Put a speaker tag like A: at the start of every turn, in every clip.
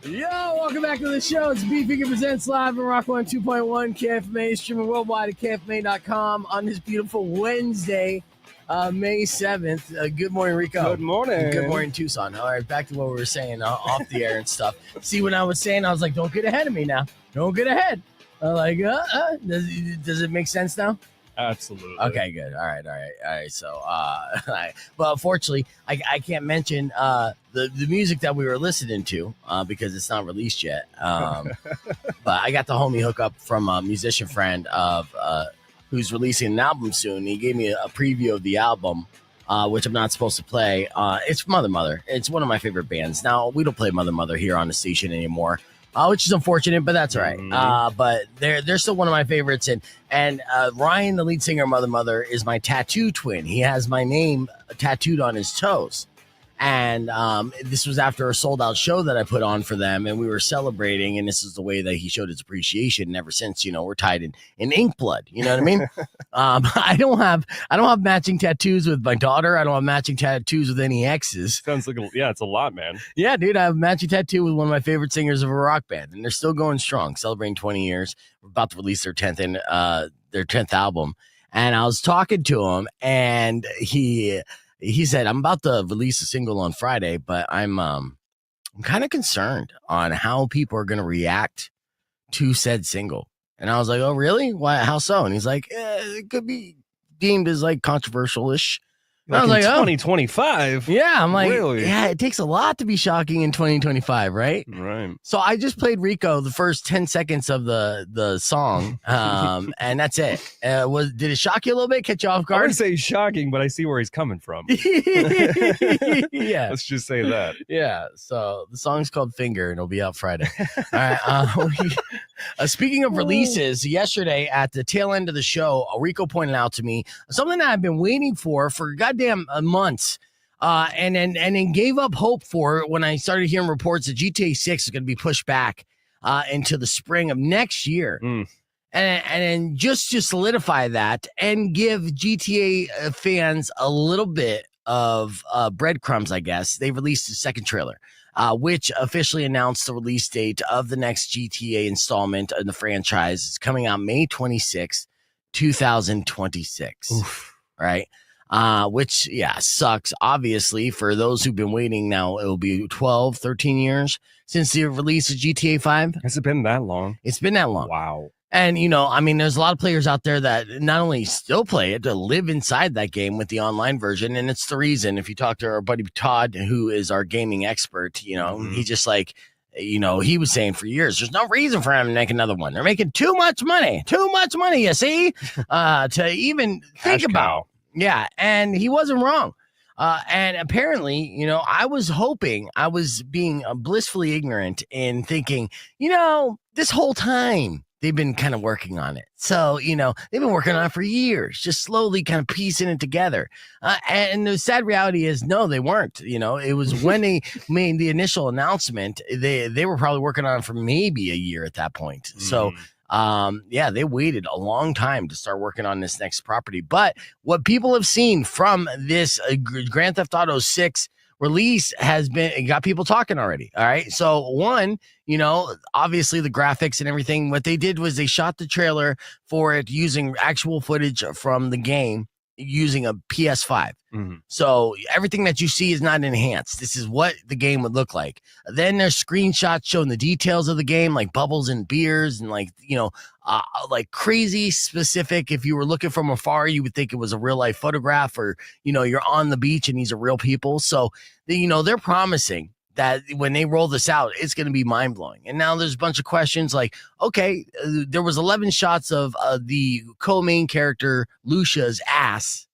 A: Yo, welcome back to the show. It's Beefing Presents live on Rock 102.1 KFMA, streaming worldwide at KFMA.com on this beautiful Wednesday, May 7th. Good morning, Rico.
B: Good morning.
A: Good morning, Tucson. All right, back to what we were saying off the air and stuff. See, when I was saying, I was like, don't get ahead of me now. Don't get ahead. Like, does it make sense now?
B: Absolutely.
A: Okay, good. All right. So, but unfortunately, I can't mention the music that we were listening to because it's not released yet. But I got the homie hookup from a musician friend of who's releasing an album soon. He gave me a preview of the album, which I'm not supposed to play. It's Mother. It's one of my favorite bands. Now, we don't play Mother here on the station anymore. Which is unfortunate, but that's all right. But they're still one of my favorites. And Ryan, the lead singer of Mother, is my tattoo twin. He has my name tattooed on his toes. And this was after a sold-out show that I put on for them, and we were celebrating, and this is the way that he showed his appreciation. And ever since, we're tied in ink blood. You know what I mean? I don't have matching tattoos with my daughter. I don't have matching tattoos with any exes.
B: Sounds like it's a lot, man.
A: Yeah, dude, I have a matching tattoo with one of my favorite singers of a rock band, and they're still going strong, celebrating 20 years. We're about to release their 10th album, and I was talking to him, and he said, I'm about to release a single on Friday, but I'm kind of concerned on how people are going to react to said single. And I was like, oh, really? Why? How so? And he's like, it could be deemed as like controversial-ish.
B: I was like, 2025?
A: Yeah, I'm like,
B: really?
A: Yeah, it takes a lot to be shocking in 2025, right?
B: Right.
A: So I just played Rico the first 10 seconds of the song, and that's it. Did it shock you a little bit, catch you off guard?
B: I wouldn't say shocking, but I see where he's coming from.
A: Yeah.
B: Let's just say that.
A: Yeah, so the song's called Finger, and it'll be out Friday. All right. Speaking of releases, yesterday at the tail end of the show, Rico pointed out to me something that I've been waiting for goddamn months, and then gave up hope for it when I started hearing reports that GTA 6 is going to be pushed back into the spring of next year. And then just to solidify that and give GTA fans a little bit of breadcrumbs, I guess, they released a second trailer, which officially announced the release date of the next GTA installment in the franchise. It's coming out May 26th, 2026. Oof. Right? Which, sucks. Obviously, for those who've been waiting now, it'll be 12, 13 years since the release of GTA 5.
B: Has it been that long?
A: It's been that long.
B: Wow.
A: And, there's a lot of players out there that not only still play it, to live inside that game with the online version. And it's the reason, if you talk to our buddy Todd, who is our gaming expert, he just like, he was saying for years, there's no reason for him to make another one. They're making too much money, you see, to even think about. Yeah, and he wasn't wrong. And apparently, I was hoping, I was being blissfully ignorant in thinking, this whole time they've been kind of working on it. So, they've been working on it for years, just slowly kind of piecing it together. And the sad reality is, no, they weren't. It was when they made the initial announcement, they were probably working on it for maybe a year at that point. So, they waited a long time to start working on this next property. But what people have seen from this Grand Theft Auto 6 release got people talking already. All right. So one, obviously the graphics and everything, what they did was they shot the trailer for it using actual footage from the game using a PS5. So everything that you see is not enhanced. This is what the game would look like. Then there's screenshots showing the details of the game, like bubbles and beers and like crazy specific. If you were looking from afar, you would think it was a real life photograph, or, you're on the beach and these are real people. So, they're promising that when they roll this out, it's going to be mind blowing. And now there's a bunch of questions like, okay, there was 11 shots of the co-main character Lucia's ass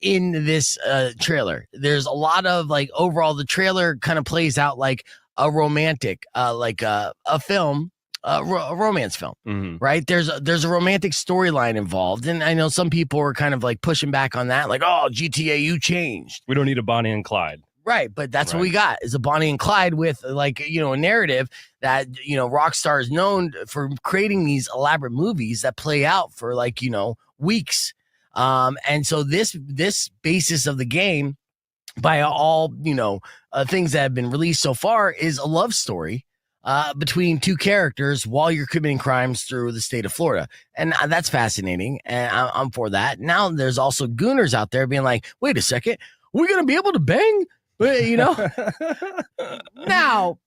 A: in this trailer. There's a lot of overall, the trailer kind of plays out like a romantic, a film, a romance film, right? There's a romantic storyline involved. And I know some people are kind of pushing back on that. Like, oh, GTA, you changed.
B: We don't need a Bonnie and Clyde.
A: Right, but that's what we got is a Bonnie and Clyde with a narrative that Rockstar is known for creating these elaborate movies that play out for weeks. And so this basis of the game by all, things that have been released so far, is a love story between two characters while you're committing crimes through the state of Florida. And that's fascinating. And I'm for that. Now there's also gooners out there being like, wait a second, we're going to be able to bang? Now,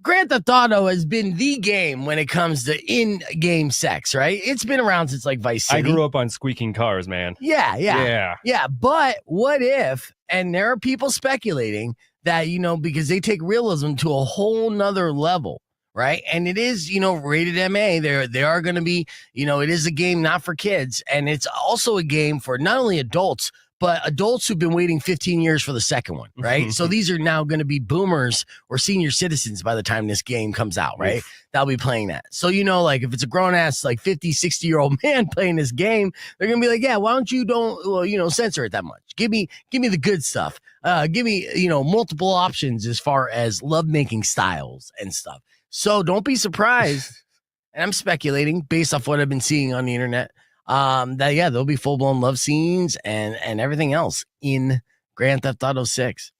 A: Grand Theft Auto has been the game when it comes to in-game sex, right? It's been around since like Vice City.
B: I grew up on squeaking cars, man.
A: Yeah. But what if, and there are people speculating that, because they take realism to a whole nother level, right? And it is, rated MA. They are going to be, it is a game not for kids. And it's also a game for not only adults, but adults who've been waiting 15 years for the second one, right? So these are now going to be boomers or senior citizens by the time this game comes out, right? Oof. They'll be playing that. So, like if it's a grown-ass, like 50, 60-year-old man playing this game, they're going to be like, yeah, why don't you censor it that much? Give me the good stuff. Give me, multiple options as far as lovemaking styles and stuff. So don't be surprised. And I'm speculating based off what I've been seeing on the internet. There'll be full-blown love scenes and everything else in Grand Theft Auto 6.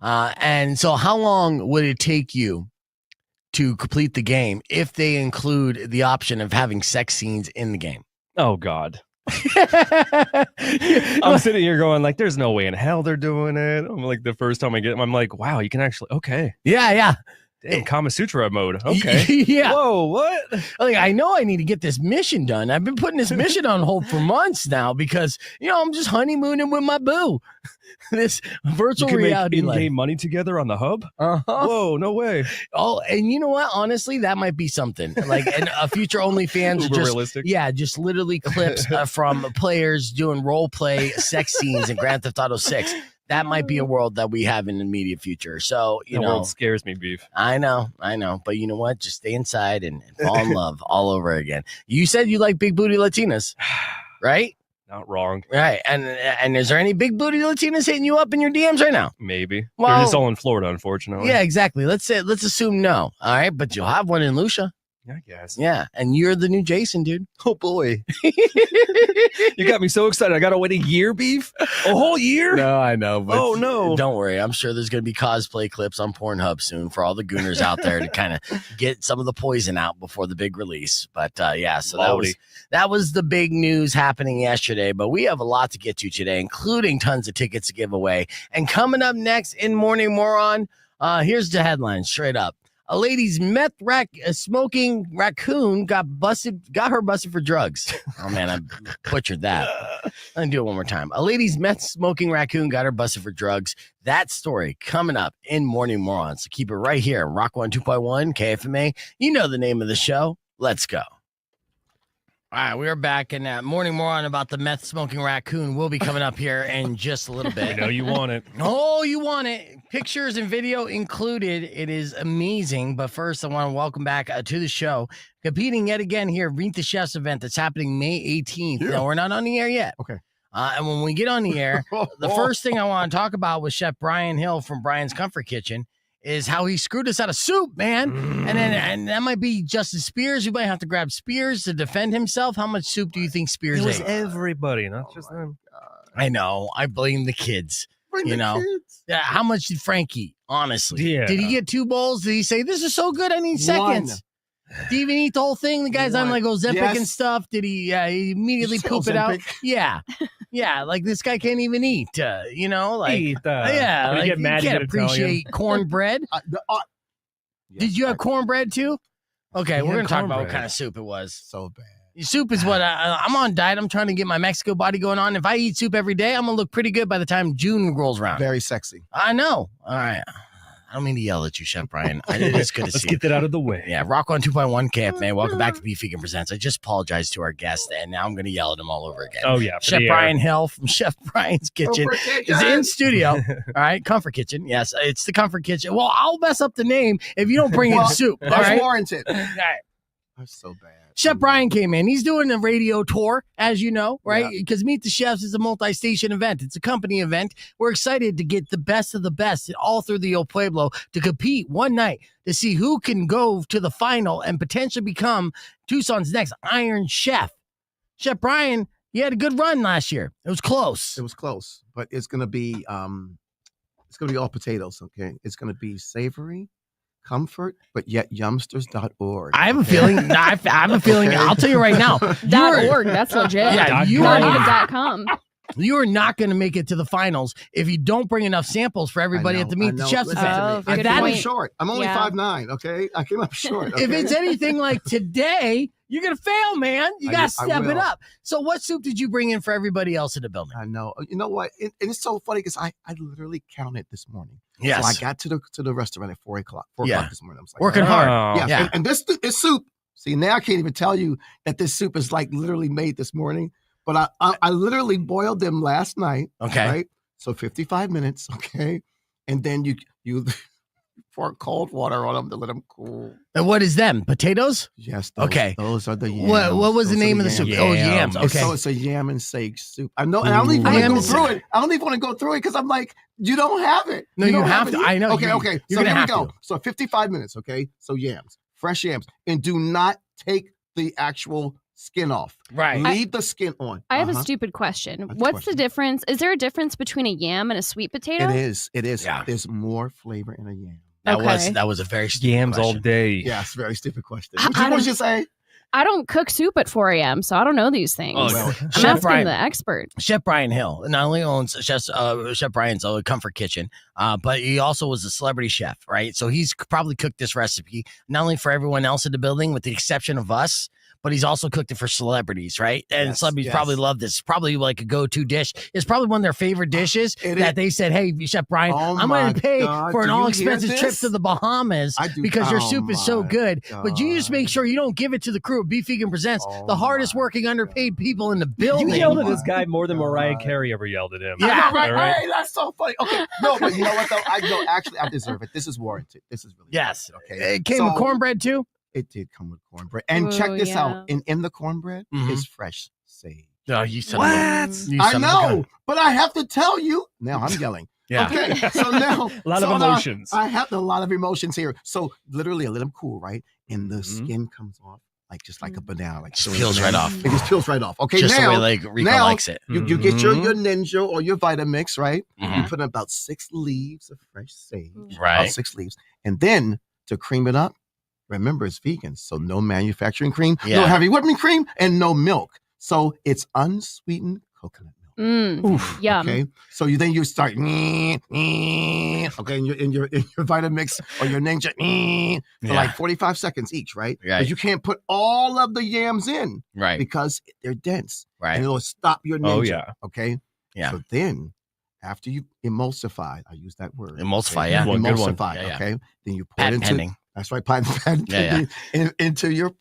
A: And so how long would it take you to complete the game if they include the option of having sex scenes in the game?
B: Oh, God. I'm sitting here going like, there's no way in hell they're doing it. I'm like, the first time I get them, I'm like, wow, you can actually, okay.
A: Yeah.
B: Damn, Kama Sutra mode. Okay.
A: Yeah.
B: Whoa, what?
A: I know I need to get this mission done. I've been putting this mission on hold for months now because, I'm just honeymooning with my boo. This virtual reality.
B: Make in-game money together on the hub?
A: Uh-huh.
B: Whoa, no way.
A: Oh, and you know what? Honestly, that might be something. Like a future OnlyFans.
B: Uber realistic.
A: Yeah, just literally clips from players doing role play sex scenes in Grand Theft Auto 6. That might be a world that we have in the immediate future. So,
B: the world scares me, Beef.
A: I know. But you know what? Just stay inside and fall in love all over again. You said you like big booty Latinas, right?
B: Not wrong.
A: Right. And is there any big booty Latinas hitting you up in your DMs right now?
B: Maybe.
A: Well,
B: they're just all in Florida, unfortunately.
A: Yeah, exactly. Let's assume no. All right. But you'll have one in Lucia.
B: I guess.
A: Yeah. And you're the new Jason, dude.
B: Oh, boy. You got me so excited. I got to wait a year, Beef? A whole year?
A: No, I know. But
B: oh, no.
A: Don't worry. I'm sure there's going to be cosplay clips on Pornhub soon for all the gooners out there to kind of get some of the poison out before the big release. But so that was the big news happening yesterday. But we have a lot to get to today, including tons of tickets to give away. And coming up next in Morning Moron, here's the headline straight up. A lady's meth-smoking raccoon got her busted for drugs. Oh, man, I butchered that. Let me do it one more time. A lady's meth-smoking raccoon got her busted for drugs. That story coming up in Morning Morons. So keep it right here. Rock 102.1 KFMA. You know the name of the show. Let's go. All right, we are back, and Morning Moron about the meth-smoking raccoon will be coming up here in just a little bit.
B: I know you want it.
A: Oh, you want it. Pictures and video included. It is amazing. But first, I want to welcome back to the show. Competing yet again here, Meet the Chefs event that's happening May 18th. Yeah. No, we're not on the air yet.
C: Okay.
A: And when we get on the air, the first thing I want to talk about with Chef Brian Hill from Brian's Comfort Kitchen is how he screwed us out of soup, man. And that might be Justin Spears. You might have to grab Spears to defend himself. How much soup do you think Spears ate?
B: It was everybody, not just them.
A: I know. I blame the kids. Kids. Yeah. How much did Frank eat? Honestly,
B: yeah.
A: Did he get 2 bowls? Did he say this is so good? I need seconds. Did he even eat the whole thing? The guy's on like Ozempic and stuff. Did he? He immediately poop it out. Yeah. Like this guy can't even eat.
B: Like you
A: can't appreciate cornbread. Did you have cornbread too? Okay, we're gonna talk about what kind of soup it was.
C: So bad.
A: Soup is what I'm on diet. I'm trying to get my Mexico body going on. If I eat soup every day, I'm going to look pretty good by the time June rolls around.
C: Very sexy.
A: I know. All right. I don't mean to yell at you, Chef Brian. It's good to see you.
B: Let's get that out of the way.
A: Yeah, Rock on 2.1 KFMA. Welcome back to Beef Vegan Presents. I just apologized to our guest, and now I'm going to yell at him all over again.
B: Oh, yeah.
A: Chef Brian Hill from Chef Brian's Kitchen is in studio. All right, Comfort Kitchen. Yes, it's the Comfort Kitchen. Well, I'll mess up the name if you don't bring in soup. All right?
C: Warranted.
A: All right.
C: That's so bad.
A: Chef Brian came in. He's doing a radio tour, as you know, right? Because Meet the Chefs is a multi-station event. It's a company event. We're excited to get the best of the best all through the El Pueblo to compete one night to see who can go to the final and potentially become Tucson's next Iron Chef. Chef Brian, you had a good run last year. It was close.
C: But it's going to be It's going to be all potatoes. Okay, it's going to be savory, comfort, but yet yumsters.org.
A: I have a feeling. I have a feeling.
C: Okay.
A: I'll tell you right now.
D: .org. That's legit.
A: Yeah, you
D: Not
A: are.
D: even .com.
A: You are not going to make it to the finals if you don't bring enough samples for everybody at the Meet the Chefs
C: Listen
A: event.
C: to me.
D: Oh,
C: I
D: good
C: came up
D: point.
C: short. I'm only 5'9". Okay, I came up short. Okay?
A: If it's anything like today, you're going to fail, man. You got to
C: I
A: step it
C: will.
A: up. So what soup did you bring in for everybody else in the building?
C: I know. You know what? And it's so funny because I literally counted this morning.
A: Yes.
C: So I got to the restaurant at 4 o'clock. 4
A: Yeah.
C: o'clock this morning. I was like,
A: Working hard.
C: Yeah.
A: Yeah.
C: And this soup. See, now I can't even tell you that this soup is like literally made this morning. But I literally boiled them last night.
A: Okay.
C: Right. So 55 minutes. Okay. And then you pour cold water on them to let them cool.
A: And what is them? Potatoes?
C: Yes.
A: Okay.
C: Those are the yams.
A: What was the
C: Those are
A: name of the soup?
C: yams.
A: Oh, yams. Okay.
C: So it's a yam and sage soup. I know, and I don't even want to
A: Yam
C: go
A: and
C: through it. I don't even want to go through it because I'm like, you don't have it.
A: No, you
C: don't
A: have
C: it.
A: to. I know.
C: Okay,
A: You're
C: okay.
A: going
C: So
A: to
C: here we
A: have
C: go.
A: to.
C: So 55 minutes. Okay. So yams, fresh yams, and do not take the actual skin off.
A: Right.
C: Leave the skin on.
D: I have a stupid question.
C: That's a
D: What's
C: question.
D: the difference? Is there a difference between a yam and a sweet potato?
C: It is. It is.
A: Yeah.
C: There's more flavor in a yam.
A: That was a very stupid
B: Yams all
A: question.
B: day.
C: Yeah, it's a very stupid question.
D: I
C: What would
D: don't-
C: you say?
D: I don't cook soup at 4 a.m., so I don't know these things.
B: Oh,
C: Well,
D: I'm
A: Chef
D: asking
A: Brian.
D: the expert.
A: Chef Brian Hill not only owns Chef Brian's Comfort Kitchen, but he also was a celebrity chef, right? So he's probably cooked this recipe not only for everyone else in the building, with the exception of us, but he's also cooked it for celebrities, right? And
C: Yes,
A: celebrities
C: yes.
A: probably love this. It's probably like a go-to dish. It's probably one of their favorite dishes
C: It
A: that
C: is.
A: they said, "Hey, Chef Brian,
C: Oh
A: I'm going
C: my
A: to pay
C: God,
A: for an
C: do you hear
A: all-expensive trip
C: this?
A: to the Bahamas
C: I do-
A: because your
C: oh
A: soup is so
C: my
A: good." But you just make
C: God.
A: sure you don't give it to the crew of Beef Vegan Presents,
C: Oh
A: the hardest
C: my
A: working, underpaid
C: God.
A: people in the
B: You
A: building.
B: yelled at
C: my
B: this guy more than Mariah
C: God.
B: Carey ever yelled at him.
A: Yeah.
C: I know, right?
B: All right.
C: Hey, that's so funny. Okay, no, but you know what though? Actually, I deserve it. This is warranted. This is really
A: Yes.
C: warranted, okay.
A: It came with
C: So-
A: cornbread too.
C: It did come with cornbread, and check
D: Ooh,
C: this
D: yeah.
C: out. In the cornbread
A: Mhm.
C: is fresh sage.
A: Oh, you son
C: What?
A: of a- you
C: I
A: son of a
C: know,
A: gun.
C: but I have to tell you. Now I'm yelling.
A: Yeah.
C: Okay, so now
B: A lot of
C: so now
B: emotions.
C: I have a lot of emotions here. So literally, I let them cool, right, and the
B: Mhm.
C: skin comes off just like a banana, like
A: Just
C: chewing
A: peels
C: banana.
A: right off.
C: It just peels right off. Okay,
A: Just
C: now
A: the way like Rico
C: now
A: likes it.
C: you get your
B: Mhm.
C: Ninja or your Vitamix, right? You
A: Mhm.
C: put in about 6 leaves of fresh sage,
A: Right.
C: about 6 leaves, and then to cream it up. Remember, it's vegan, so no manufacturing cream, no
A: Yeah.
C: heavy whipping cream, and no milk. So it's unsweetened coconut milk.
D: Mm, yum.
C: Okay, so you start okay in your Vitamix or your Ninja for
A: Yeah.
C: like 45 seconds each, right?
A: Right.
C: But you can't put all of the yams in
A: Right.
C: because they're dense
A: Right.
C: and it'll stop your Ninja.
B: Oh, yeah.
C: Okay.
A: Yeah.
C: So then, after you emulsify, I use that word.
A: Emulsify,
C: okay?
A: yeah.
B: Good one.
C: Emulsify.
A: Yeah, yeah.
C: Okay. Then you pour it
A: Patent
C: into.
A: pending.
C: That's right. Patent
A: Yeah, yeah.
C: into your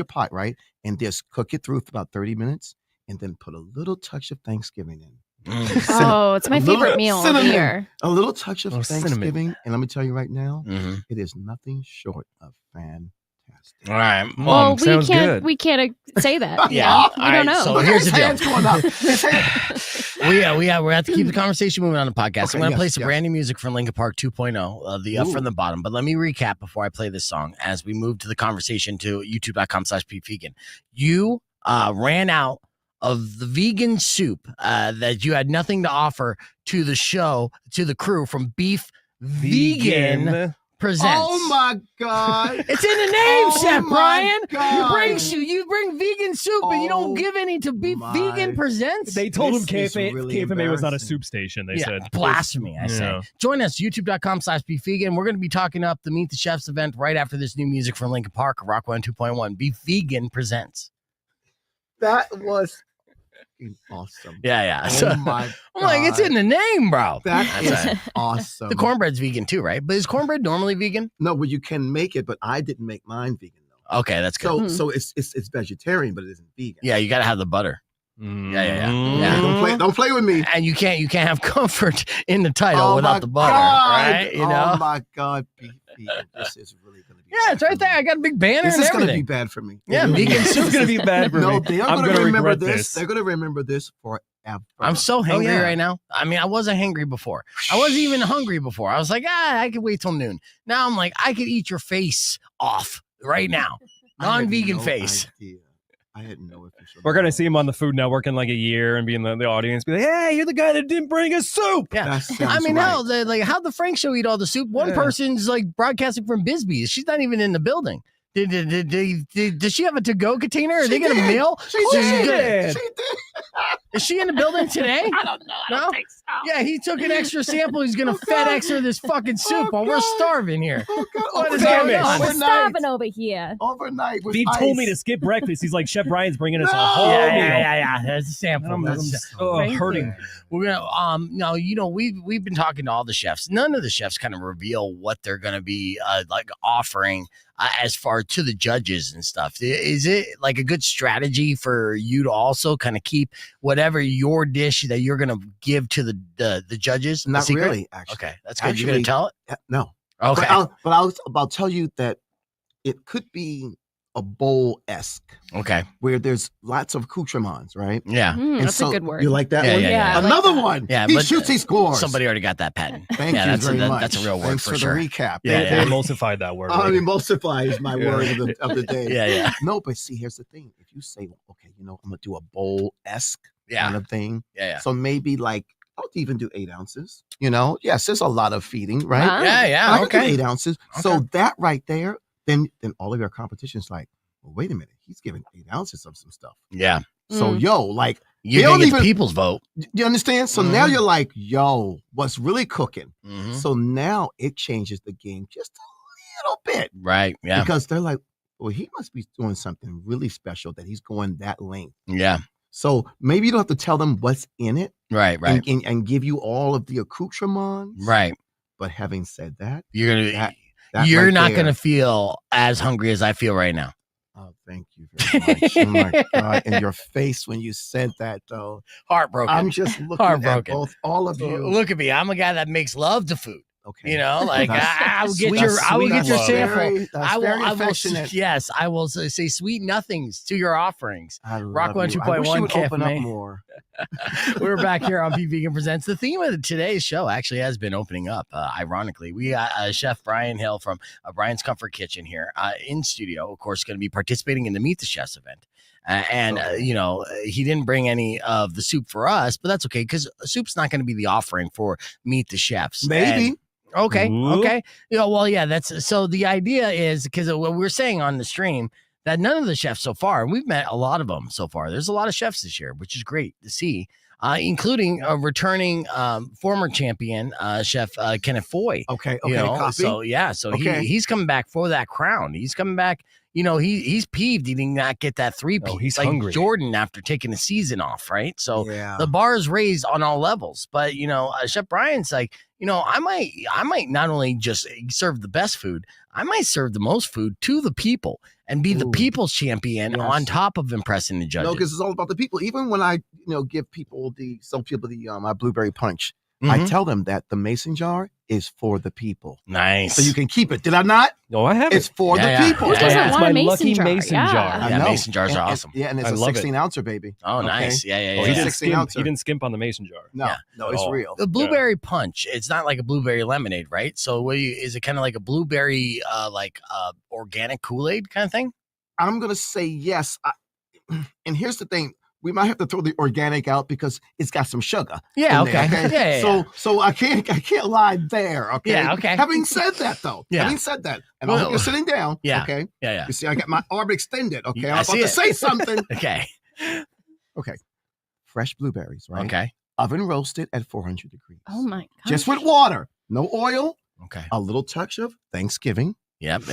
C: pot, right? And just cook it through for about 30 minutes, and then put a little touch of Thanksgiving in.
D: Oh, it's my
C: A little
D: favorite meal of the
C: cinnamon.
D: year.
C: A little touch of
B: Oh, cinnamon.
C: Thanksgiving, and let me tell you right now,
A: Mhm.
C: it is nothing short of fantastic.
A: All right.
D: Well, we
B: sounds
D: can't.
B: good.
D: We can't say that.
A: Yeah.
D: Yeah,
A: All
D: we
A: right,
D: don't know.
A: so
C: Look at
A: here's
C: his
A: the deal.
C: hands going up. His hand-
A: we have to keep the conversation moving on the podcast.
C: Okay,
A: I'm going to
C: yes,
A: play some
C: yes.
A: brand new music from Linkin Park 2.0, the
C: Ooh.
A: from the bottom. But let me recap before I play this song as we move to the conversation to youtube.com/beefvegan. You ran out of the vegan soup that you had nothing to offer to the show, to the crew from Beef Vegan Presents.
C: Oh my God.
A: It's in the name,
C: Oh
A: Chef
C: my
A: Brian.
C: God.
A: You bring vegan soup, but you don't
C: Oh
A: give any to Beef
C: my-
A: Vegan Presents.
B: They told him
C: This is
B: KFA,
C: really
B: KFMA was not a
C: embarrassing.
B: soup station, they
A: yeah,
B: said.
A: blasphemy, I say.
B: Yeah.
A: Join us, youtube.com/beefvegan. We're going to be talking up the Meet the Chefs event right after this new music from Linkin Park, Rock 1 2.1. Beef Vegan Presents.
C: That was awesome.
A: Yeah.
C: Oh
A: So,
C: my
A: I'm like, it's in the name, bro.
C: That
A: That's
C: is
A: right.
C: awesome.
A: The cornbread's vegan too, right? But is cornbread normally vegan?
C: No, but you can make it, but I didn't make mine vegan though.
A: Okay, that's good.
C: So it's vegetarian, but it isn't vegan.
A: Yeah, you got to have the butter. Yeah.
B: Mhm.
C: Don't play with me.
A: And you can't have comfort in the title
C: Oh
A: without
C: my
A: the butter,
C: God.
A: right? You know?
C: Oh my God, beef vegan. This is really gonna be.
A: Yeah,
C: bad
A: it's right
C: for
A: there.
C: me.
A: I got a big banner
C: This
A: and
C: is gonna be
A: everything.
C: bad for me.
A: Yeah,
C: It really
A: vegan
C: is.
A: soup
B: It's going to be bad for
C: No,
B: me.
C: they are
B: I'm
C: gonna
B: gonna
C: remember
B: regret
C: this.
B: this.
C: They're gonna remember this forever.
A: I'm so hangry
B: yeah.
A: right now. I mean, I wasn't hangry before. I wasn't even hungry before. I was like, I could wait till noon. Now I'm like, I could eat your face off right now.
C: I had
A: Non-vegan
C: no
A: face.
C: idea. I had no official.
B: We're gonna see him on the Food Network in like a year and be in the audience, be like, "Hey, you're the guy that didn't bring us soup."
A: Yeah,
C: That sounds
A: I mean,
C: right.
A: how'd the Frank show eat all the soup? One person's like broadcasting from Bisbee. She's not even in the building. Does she have a to-go container? Are they going to mail?
C: She did.
A: Is she in the building today?
D: I don't know. I don't think so.
A: Yeah, he took an extra sample. He's going to FedEx her this fucking soup while we're starving here.
C: Oh, God.
A: What is
B: Damn
A: going
B: it.
A: on?
D: We're
C: Overnight.
D: starving over here.
C: Overnight. With
B: He
C: ice.
B: told me to skip breakfast. He's like, Chef Brian's bringing us a
C: No.
B: whole meal.
A: Yeah. That's a sample.
B: I'm
A: That's-
B: hurting.
A: We're gonna no, we've been talking to all the chefs. None of the chefs kind of reveal what they're gonna be like offering as far to the judges and stuff. Is it like a good strategy for you to also kind of keep whatever your dish that you're gonna give to the judges? a
C: Not
A: secret?
C: really, actually.
A: Okay, that's good. You're gonna tell it?
C: No.
A: Okay.
C: But I'll tell you that it could be a bowl-esque
A: Okay.
C: where there's lots of accoutrements, right?
A: Yeah.
C: And
D: That's a good word.
C: You like that
A: Yeah,
C: one?
A: yeah.
D: I like
C: Another
D: that.
C: one.
A: Yeah,
C: He
A: but,
C: shoots, he scores.
A: Somebody already got that patent.
C: Thank
A: yeah,
C: you
A: that's
C: very much.
A: that's a real word
C: Thanks
A: for
C: for
A: sure.
C: the recap.
A: Yeah,
B: They emulsified that word. right?
C: Emulsify is my
B: Yeah.
C: word of the day.
A: Yeah.
C: No, but see, here's the thing. If you say, okay, I'm going to do a bowl-esque
A: Yeah.
C: kind of thing.
A: Yeah.
C: So maybe like, I'll even do 8 ounces. Yes, there's a lot of feeding, right?
D: Wow.
A: Yeah.
C: I can do
A: Okay.
C: 8 ounces. So that right there, then all of your competition's like, well, wait a minute, he's giving 8 ounces of some stuff.
A: Yeah.
C: So like,
A: You
C: don't
A: can get
C: even-
A: the people's vote.
C: you understand? So now
A: Mhm.
C: you're like, yo, what's really cooking?
A: Mhm.
C: So now it changes the game just a little bit
A: Right. Yeah.
C: because they're like, well, he must be doing something really special that he's going that length.
A: Yeah.
C: So maybe you don't have to tell them what's in it
A: Right.
C: and give you all of the accoutrements.
A: Right.
C: But having said that,
A: You're gonna
C: that
A: you're
C: right
A: not
C: there-
A: gonna feel as hungry as I feel right now.
C: Oh, thank you very much. Oh my God. And your face when you said that, though.
A: Heartbroken.
C: I'm just looking
A: Heartbroken.
C: at all of you.
A: Look at me. I'm a guy that makes love to food.
C: Okay.
A: You know, like
C: That's
A: I will get
C: sweet.
A: your
C: That's
A: I will
C: sweet.
A: get your
B: That's
A: sample.
C: Very, that's very
A: I will
C: affectionate.
A: yes, I will say sweet nothings to your offerings.
C: I
A: Rock
C: love you.
A: 102.1
C: I wish you would open
A: Cafe.
C: up more.
A: We're back here on Pete Vegan Presents. The theme of today's show actually has been opening up. Ironically, we got Chef Brian Hill from Brian's Comfort Kitchen here in studio. Of course, going to be participating in the Meet the Chefs event. He didn't bring any of the soup for us, but that's okay because soup's not going to be the offering for Meet the Chefs.
C: Maybe.
A: Okay.
B: Ooh.
A: Okay. That's so the idea is because what we're saying on the stream that none of the chefs so far, and we've met a lot of them so far. There's a lot of chefs this year, which is great to see, including a returning former champion, Chef Kenneth Foy.
C: Okay.
A: You
C: Okay.
A: know,
C: Copy.
A: so
C: Okay.
A: he's coming back for that crown. He's coming back. He's peeved he did not get that 3-peat.
B: Oh, he's
A: like
B: hungry.
A: Jordan after taking the season off, right? So
C: yeah.
A: the bar is raised on all levels. But Chef Brian's like, I might not only just serve the best food, I might serve the most food to the people and be the
C: Ooh.
A: people's champion
C: Yes.
A: on top of impressing the judges.
C: No, because it's all about the people. Even when I, give people my blueberry punch, I
A: Mhm.
C: tell them that the mason jar is for the people,
A: Nice.
C: so you can keep it. Did I not?
B: No, I haven't.
C: It's for
A: Yeah,
C: the
A: yeah.
C: people.
D: Who
A: Yeah,
D: doesn't
A: yeah.
B: It's
D: want
B: my
D: a mason
B: lucky
D: jar?
B: mason
D: yeah.
B: jar.
C: I
A: Yeah,
C: know.
A: mason jars are
C: And-
A: awesome.
C: and
B: I
C: it's a
B: love it.
C: 16 ouncer, baby.
A: Oh,
C: Okay.
A: nice. Yeah.
B: Oh, he
C: Yeah.
B: didn't
C: 16
B: skimp.
C: ouncer.
B: He didn't skimp on the mason jar.
C: No,
A: Yeah.
C: no,
B: At
C: it's
B: all.
C: real.
A: The blueberry punch, it's not like a blueberry lemonade, right? So is it kind of like a blueberry, organic Kool-Aid kind of thing?
C: I'm gonna say yes. And here's the thing: we might have to throw the organic out because it's got some sugar.
A: Yeah.
C: in there,
A: Okay. Yeah.
C: So I can't lie there. Okay.
A: Yeah, okay.
C: Having said that, though,
A: Yeah.
C: having said that, and I hope
A: Well,
C: you're sitting down.
A: yeah.
C: Okay.
A: Yeah.
C: You see, I got my arm extended. Okay.
A: I
C: I'm about
A: see
C: to
A: it.
C: say something.
A: Okay.
C: Fresh blueberries, right?
A: Okay.
C: Oven roasted at 400 degrees.
D: Oh my god.
C: Just with water, no oil,
A: Okay.
C: a little touch of Thanksgiving,
A: Yep.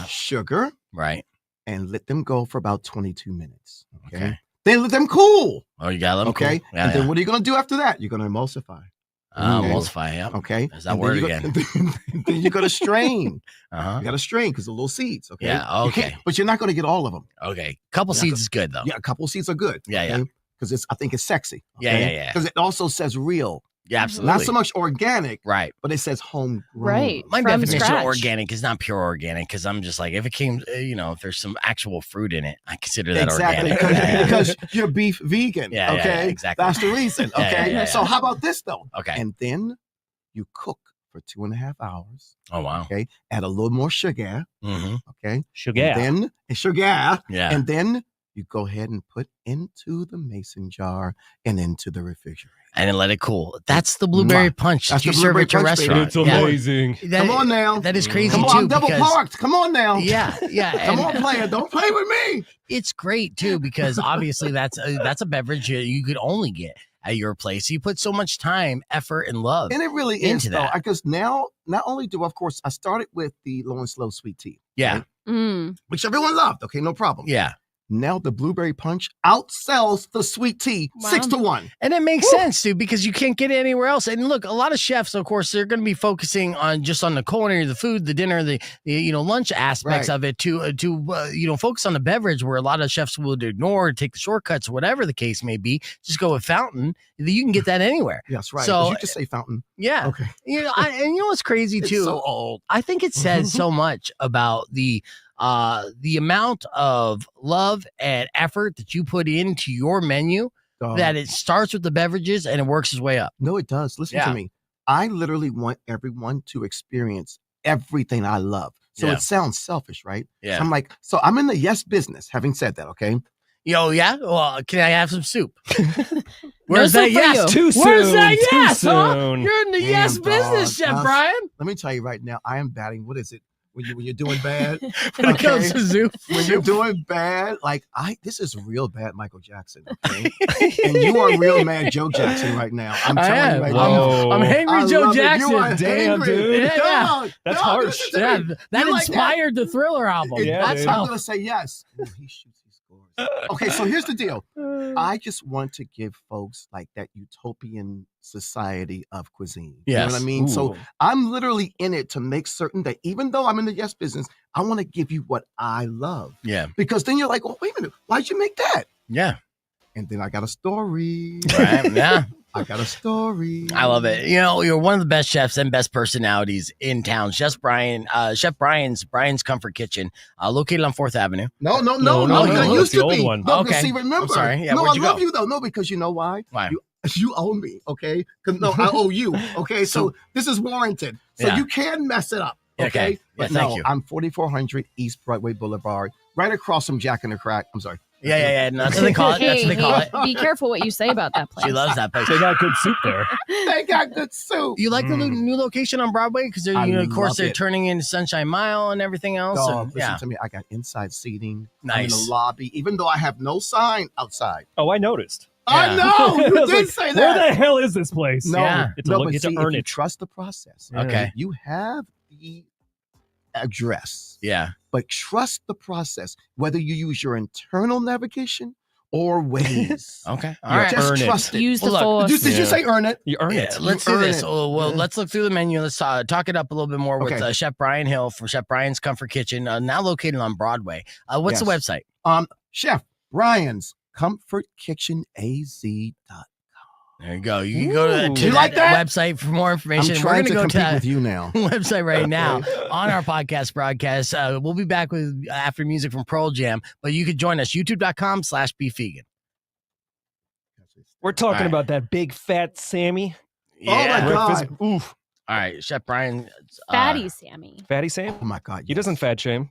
C: sugar,
A: Right.
C: and let them go for about 22 minutes. Okay.
A: Okay.
C: Then let them cool.
A: Oh, you got them.
C: Okay.
A: Cool. Yeah.
C: And then what are you going to do after that? You're going to emulsify. Okay.
A: Emulsify. Yep.
C: Okay.
A: There's that
C: And
A: word
C: then
A: again.
C: Then you're going to strain.
A: Uh-huh.
C: You got to strain because the little seeds. Okay.
A: Yeah,
C: You
A: okay.
C: can't- But you're not going to get all of them.
A: Okay. Couple
C: Yeah,
A: seeds is good though.
C: Yeah. A couple seeds are good.
A: Yeah,
C: Because I think it's sexy.
A: Yeah, yeah.
C: Because it also says real.
A: Yeah, absolutely.
C: Not so much organic,
A: Right.
C: but it says homegrown.
D: Right.
A: My
D: From
A: definition
D: scratch.
A: of organic is not pure organic because I'm just like, if it came, if there's some actual fruit in it, I consider that
C: Exactly.
A: organic. Yeah.
C: Because you're beef vegan.
A: Yeah, yeah,
C: Okay.
A: yeah, exactly.
C: That's the reason.
A: Yeah,
C: Okay.
A: yeah.
C: So how about this though?
A: Okay.
C: And then you cook for 2.5 hours.
A: Oh, wow.
C: Okay. Add a little more sugar.
A: Mm-hmm.
C: Okay.
B: Sugar.
C: And then sugar.
A: Yeah.
C: And then you go ahead and put into the mason jar and into the refrigerator.
A: And then let it cool. That's the blueberry punch that
C: That's
A: you
C: the
A: serve
C: blueberry
A: at your
C: punch, baby.
A: restaurant.
B: It's amazing.
C: Come on now.
A: That is crazy
C: Come on,
A: too.
C: I'm double
A: because-
C: parked. Come on now.
A: Yeah.
C: Come on, player. Don't play with me.
A: It's great too because obviously that's a beverage you could only get at your place. You put so much time, effort, and love.
C: And it really
A: into
C: is, though.
A: that.
C: Because now, not only do, of course, I started with the low and slow sweet tea.
A: Yeah.
C: Right? Which everyone loved. Okay, no problem.
A: Yeah.
C: Now the blueberry punch outsells the sweet tea 6-1.
A: And it makes sense, dude, because you can't get it anywhere else. And look, a lot of chefs, of course, they're going to be focusing on just on the culinary, the food, the dinner, the lunch aspects of it to focus on the beverage, where a lot of chefs will ignore, take the shortcuts, whatever the case may be. Just go with fountain. You can get that anywhere.
C: Yes, right.
A: So
C: you just say fountain.
A: Yeah.
C: Okay.
A: And you know what's crazy
C: It's
A: too?
C: so old.
A: I think it says so much about the amount of love and effort that you put into your menu that it starts with the beverages and it works its way up.
C: No, it does. Listen to me. I literally want everyone to experience everything I love. So it sounds selfish, right?
A: Yeah.
C: So I'm like, I'm in the yes business. Having said that, okay?
A: Yeah? Well, can I have some soup?
D: Where's that yes?
B: Too soon.
A: Where's that
B: Too
A: yes, huh?
B: soon.
A: You're in the yes business, Chef Brian.
C: Let me tell you right now, I am batting. What is it? When you're doing bad,
A: When it comes to soup.
C: when you're doing bad, like this is real bad Michael Jackson, okay? And you are real mad Joe Jackson right now. I'm telling you right now.
A: I'm Hangry Joe
C: love it.
A: Jackson.
C: You are
B: Damn,
C: hangry.
B: dude.
A: Yeah.
C: Dog,
B: That's
C: dog,
B: harsh.
C: listen to
A: Yeah,
C: me.
A: that
C: You like
A: inspired the Thriller album.
B: Yeah,
A: That's
B: dude.
C: I'm
A: how.
C: gonna say yes. Ooh, he shoots, he scores. Okay, so here's the deal. I just want to give folks like that utopian society of cuisine. You know what I
A: Yes.
C: mean? So
B: Ooh.
C: I'm literally in it to make certain that even though I'm in the yes business, I want to give you what I love.
A: Yeah.
C: Because then you're like, oh, wait a minute, why'd you make that?
A: Yeah.
C: And then I got a story.
A: Right. Yeah.
C: I got a story.
A: I love it. You're one of the best chefs and best personalities in town. Chef Brian's Comfort Kitchen, located on 4th Avenue.
C: No.
B: No,
C: That
B: that's
C: used
B: the
C: to
B: old
C: be.
B: one.
C: No,
A: Okay.
C: see, remember.
A: I'm sorry. Yeah,
C: no,
A: where'd
C: I
A: you
C: love
A: go?
C: you though. No, because you know why?
A: Why?
C: You owe me, okay? Because no, I owe you, okay? So this is warranted. So
A: Yeah.
C: you can mess it up, okay?
A: Okay. Yeah,
C: But
A: thank
C: no,
A: you.
C: I'm 4400 East Broadway Boulevard, right across from Jack in the Crack. I'm sorry.
A: Yeah. No, that's what they call it. That's what they call it.
D: Be careful what you say about that place.
A: She loves that place.
B: They got good soup there.
C: They got good soup.
A: You like the new location on Broadway? Because
C: I
A: of course,
C: love
A: they're
C: it.
A: turning into Sunshine Mile and everything else.
C: Dog,
A: and,
C: listen to me. I got inside seating. I'm in
A: Nice.
C: the lobby, even though I have no sign outside.
B: Oh, I noticed.
C: I
A: Yeah.
C: know.
B: I
C: You
B: was
C: did
B: like,
C: say
B: Where
C: that.
B: the hell is this place?
C: No,
A: Yeah.
B: It's
C: no,
B: a look-
C: but
B: you have to
C: see,
B: earn
C: if you
B: it.
C: trust the process.
A: Okay.
C: You have the address,
A: Yeah.
C: but trust the process. Whether you use your internal navigation or Waze.
A: Okay. All
C: Yeah,
A: right.
C: just
B: Earn it.
C: trust it.
D: Use the
A: Well, look,
D: force.
C: Did you
B: Yeah.
C: say earn it?
B: You earn
A: Yeah,
B: it.
A: let's
C: You
A: do
C: earn
A: this.
C: it.
A: Well,
C: Yeah.
A: let's look through the menu. Let's talk it up a little bit more with
C: Okay.
A: Chef Brian Hill from Chef Brian's Comfort Kitchen, now located on Broadway. What's the
C: Yes.
A: website?
C: Chef Brian's Comfort Kitchen AZ.com.
A: There you go. You can go
B: Ooh.
A: to
C: You
A: that
C: like that?
A: website for more
C: I'm
A: information. We're
C: trying
A: going
C: to
A: to go to
C: compete
A: that
C: with you now.
A: website right now
C: Okay.
A: on our podcast broadcast. We'll be back with after music from Pearl Jam, but you can join us, youtube.com/beefvegan.
B: We're talking
A: All right.
B: about that big fat Sammy.
C: Oh my
B: Breakfast.
C: God.
B: Oof.
A: All right, Chef Brian.
D: Fatty Sammy.
B: Fatty Sam?
C: Oh my God.
B: He doesn't fat shame.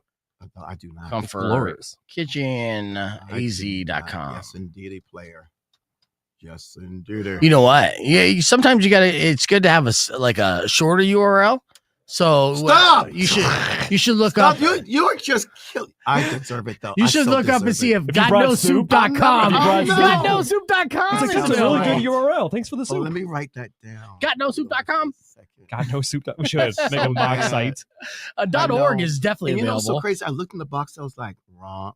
C: No, I do not.
A: Comfort
B: Glorious.
A: Kitchen
C: I do not.
A: az.com.
C: Yes, indeed, a player. Yes, indeed.
A: You know what? Yeah, sometimes you gotta. It's good to have a shorter URL. So
C: Stop!
A: you should look
C: Stop.
A: up.
C: You are just killing. I deserve it though.
A: You
C: I
A: should
C: so
A: look up and
C: deserve
A: see
C: it.
A: if
B: you brought soup,
A: gotnosoup.com.
C: Oh, no.
A: Gotnosoup.com.
B: It's like,
A: is
B: that's a really good
A: available.
B: URL. Thanks for the
C: Oh,
B: soup.
C: let me write that down.
A: Gotnosoup.com?
B: God, no soup. We should make a mock
C: Yeah.
B: site.
C: I
A: .org
C: know.
A: is definitely
C: And you know what's so
A: available.
C: crazy? I looked in the box. I was like, wrong.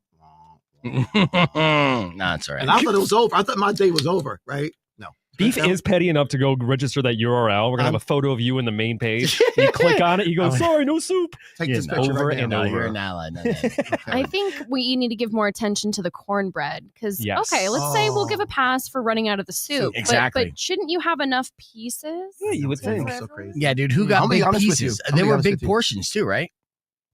A: Nah, it's all
C: And
A: right.
C: I thought it was over. I thought my day was over. Right? No.
B: Beef
C: No.
B: is petty enough to go register that URL. We're gonna have a photo of you in the main page. You click on it. You go,
A: Oh.
B: sorry, no soup.
C: Take
A: Yeah,
C: this
A: no.
C: picture
B: Over
C: right
B: and
C: now.
A: No,
B: over.
A: you're an ally. No, no.
C: Okay.
D: I think we need to give more attention to the cornbread because,
B: Yes.
D: okay, let's say we'll give
C: Oh.
D: a pass for running out of the soup. but-
A: Exactly.
D: But shouldn't you have enough pieces?
B: Yeah, you would
C: Okay,
B: think.
C: so crazy.
A: Yeah, dude. Who
C: I'll
A: got
C: be
A: big
C: honest with you.
A: pieces?
C: I'll
A: They
C: be
A: were
C: honest
A: big
C: with you.
A: portions too, right?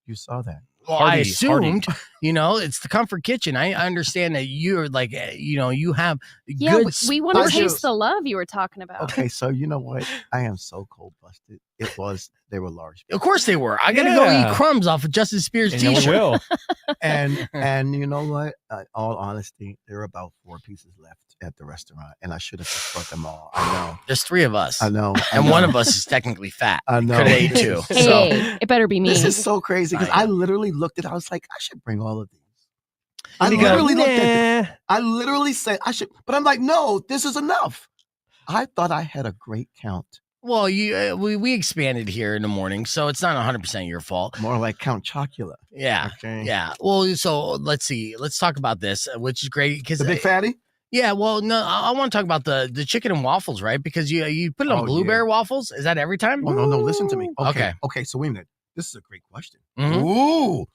C: You saw that.
A: Well, I
B: Hearty,
A: assumed You know, it's the comfort kitchen. I understand that you're like, you have
D: Yeah,
A: good.
D: we want to
C: special-
D: taste the love you were talking about.
C: Okay, so you know what? I am so cold busted. They were large.
A: Of course they were. I got to go
B: Yeah.
A: eat crumbs off of Justin Spears'
B: And you
A: t-shirt.
B: will.
C: And you know what? All honesty, there are about 4 pieces left at the restaurant, and I should have just brought them all. I know.
A: There's 3 of us.
C: I know.
A: And one of us is technically fat.
C: I know.
A: Could have ate 2.
D: Hey,
A: So
D: it better be me.
C: This is so crazy because
A: I
C: I
A: know.
C: literally looked at it. I was like, I should bring all of these. I
B: And you go,
C: literally looked at it.
B: "Nah."
C: I literally said I should, but I'm like, no, this is enough. I thought I had a great count.
A: well, we expanded here in the morning, so it's not 100% your fault.
C: More like Count Chocula.
A: Yeah.
C: Okay.
A: Yeah. Well, so let's see. Let's talk about this, which is great because
C: The big fatty?
A: yeah. Well, no, I want to talk about the chicken and waffles, right? Because you put it on
C: Oh,
A: blueberry
C: yeah.
A: waffles. Is that every time?
C: Oh, no, listen to me.
A: Ooh.
C: Okay. Okay, so wait a minute. This is a great question.
A: Mhm.
C: Ooh.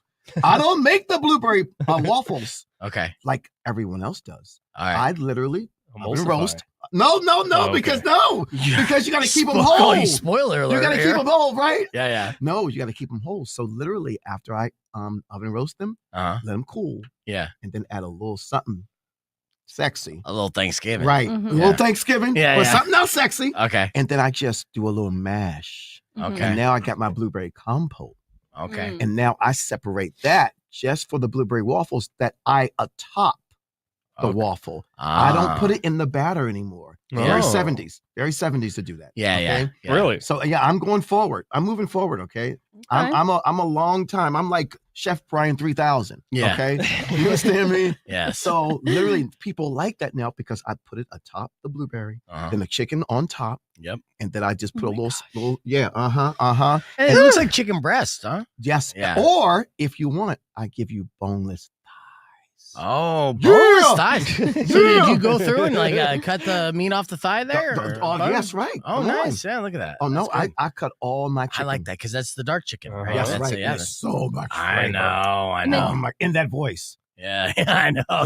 C: I don't make the blueberry waffles
A: Okay.
C: like everyone else does.
A: All right.
C: I literally oven
B: Emulsify.
C: roast. No,
B: Oh, okay.
C: because you got to keep them
A: Oh,
C: whole.
A: you spoiler alert.
C: You got to
A: here.
C: keep them whole, right?
A: Yeah. Yeah.
C: No, you got to keep them whole. So literally, after I oven roast them,
A: Uh-huh.
C: let them cool,
A: Yeah.
C: and then add a little something sexy.
A: A little Thanksgiving.
C: Right.
D: Mhm.
C: A little
A: Yeah.
C: Thanksgiving,
A: Yeah,
C: but
A: yeah.
C: something else sexy.
A: Okay.
C: And then I just do a little mash.
D: Mhm.
A: Okay.
C: And now I got my blueberry compote.
A: Okay.
D: Mm.
C: And now I separate that just for the blueberry waffles that I atop the
A: Okay.
C: waffle. I don't put
A: Ah.
C: it in the batter anymore.
B: Oh.
C: Very 70s. Very 70s to do that.
A: Yeah. Yeah.
C: okay?
A: Yeah.
B: Really?
C: So yeah, I'm going forward. I'm moving forward, okay?
D: Okay.
C: I'm a long time. I'm like Chef Brian 3000.
A: Yeah.
C: Okay. You understand me?
A: Yes.
C: So literally people like that now because I put it atop the blueberry,
A: Uh-huh.
C: then the chicken on top.
A: Yep.
C: And then I just put
D: Oh
C: a
D: my
C: little yeah,
A: And it looks like chicken breast, huh?
C: yes.
A: Yeah.
C: Or if you want, I give you boneless thighs.
A: Oh,
C: Yeah!
A: boneless thighs. So did
C: Yeah!
A: you go through and like cut the meat off the thigh there?
C: Oh,
A: or-
C: yes, right.
A: Oh,
C: Come on.
A: nice. Yeah, look at that.
C: Oh no,
A: That's good.
C: I cut all my chicken.
A: I like that because that's the dark chicken, right?
C: Yes,
A: That's
C: right.
A: it, yeah,
C: There's so much
A: I
C: flavor.
A: know. I
D: And then-
A: know.
C: Oh my, in that voice.
A: Yeah, I know.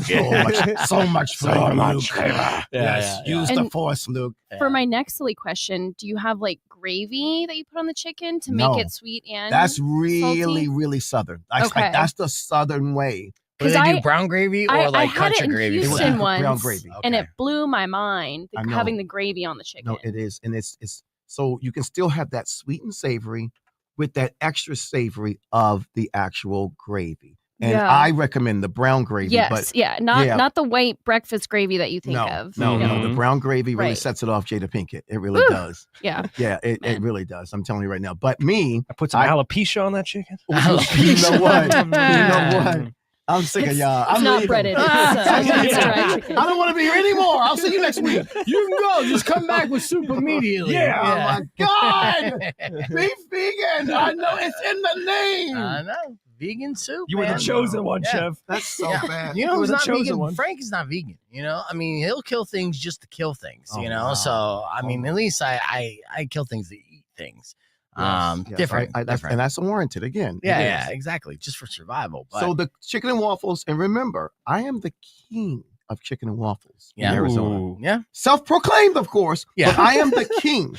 C: So much flavor.
B: much
C: Luke.
A: Yeah,
C: Yes,
A: yeah,
C: use
D: yeah.
C: the
D: And-
C: force, Luke.
D: For my next silly question, do you have like gravy that you put on the chicken to
C: No.
D: make it sweet and
C: That's really,
D: salty?
C: really southern.
D: Okay.
C: That's the southern way.
A: Do they
D: 'Cause
A: do
D: I-
A: brown gravy or
D: I
A: like
D: had it
A: country
D: in
A: gravy?
C: It was
D: Houston
C: brown
D: once,
C: gravy.
D: and
A: Okay.
D: it blew my mind
C: I know.
D: having the gravy on the chicken.
C: No, it is, and it's so you can still have that sweet and savory with that extra savory of the actual gravy. And
D: Yeah.
C: I recommend the brown gravy.
D: Yes,
C: but
D: yeah, not
C: yeah.
D: not the white breakfast gravy that you think
C: no,
D: of.
C: no,
B: Yeah.
C: no. The brown gravy really
D: Right.
C: sets it off, Jada Pinkett. It really
D: Woo.
C: does.
D: Yeah,
C: Yeah, it
D: Man.
C: really does. I'm telling you right now. But me,
B: I put some
C: I-
B: alopecia on that chicken.
C: you know what? You know what? I'm sick of
D: It's-
C: y'all.
D: it's
C: I'm
D: not
C: leaving.
D: breaded. It's, it's fried chicken.
C: I don't want to be here anymore. I'll see you next week.
A: You can go. Just come back with soup immediately.
C: Yeah. Oh my God. Beef vegan. I know it's in the name.
A: I know. Vegan soup.
B: You were
A: man.
B: the chosen one,
A: Yeah.
B: chef.
C: That's so
A: Yeah.
C: bad.
A: You know
B: You
A: who's
B: were the
A: not
B: chosen
A: vegan?
B: one.
A: Frank is not vegan. You know, I mean, he'll kill things just to kill things.
C: Oh,
A: You know,
C: wow.
A: so I mean,
C: Oh.
A: at least I kill things to eat things.
C: Yes, yes.
A: Different.
C: And that's warranted again. It
A: Yeah,
C: is.
A: yeah, exactly. Just for survival. But
C: So the chicken and waffles, and remember, I am the king of chicken and waffles
A: Yeah.
C: in Arizona.
B: Ooh.
A: yeah,
C: Self-proclaimed, of course.
A: Yeah.
C: But I am the king.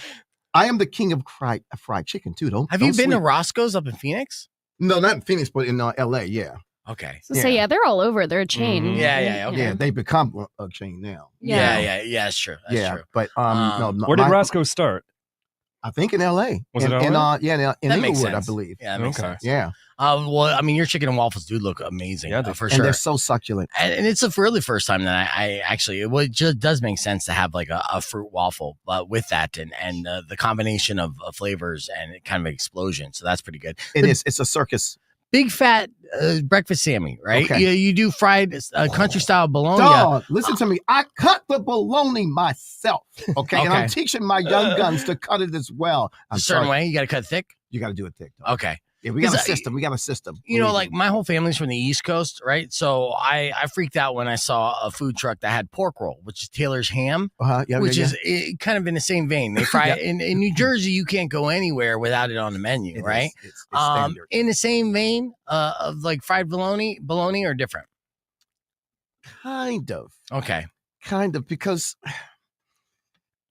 C: I am the king of fried chicken too.
A: have you been to
C: sleep.
A: Roscoe's up in Phoenix?
C: No, not in Phoenix, but in LA. Yeah.
A: Okay.
D: So say yeah, they're all over. They're a chain.
B: Mhm.
A: Yeah, yeah, okay.
C: Yeah, they become a chain now.
A: Yeah,
D: Yeah.
A: yeah, it's true. That's
C: yeah,
A: true.
C: but no,
B: Where did
C: my-
B: Roscoe start?
C: I think in LA.
B: Was
C: in,
B: it
C: in
B: LA?
C: in
A: That makes
C: Inglewood, I
A: sense.
C: believe.
A: Yeah, that makes
B: Okay.
A: sense.
C: Yeah,
A: Well, I mean, your chicken and waffles do look amazing.
B: Yeah, they-
A: for
C: and
A: sure.
C: they're so succulent.
A: And it's the really first time that I actually it just does make sense to have like a fruit waffle with that and the combination of flavors and kind of an explosion. So that's pretty good.
C: It is. It's a circus.
A: Big fat breakfast Sammy, right?
C: Okay.
A: You do fried country style bologna.
C: Dog, listen to me. I cut the bologna myself. Okay, and I'm
A: Okay.
C: teaching my young guns to cut it as well.
A: A
C: I'm
A: certain
C: sorry.
A: way. You got to cut thick.
C: You got to do it thick. Dog.
A: Okay.
C: Yeah, we got a
A: 'Cause I-
C: system. We got a system.
A: You know,
C: Believe
A: like
C: me.
A: my whole family's from the East Coast, right? So I freaked out when I saw a food truck that had pork roll, which is Taylor's ham.
C: Yeah,
A: which
C: yeah,
A: is kind of in the same vein. They fry
C: Yeah.
A: it in New Jersey. You can't go anywhere without it on the menu,
C: yeah. It
A: right?
C: is. It's standard.
A: In the same vein of like fried bologna or different.
C: Kind of, because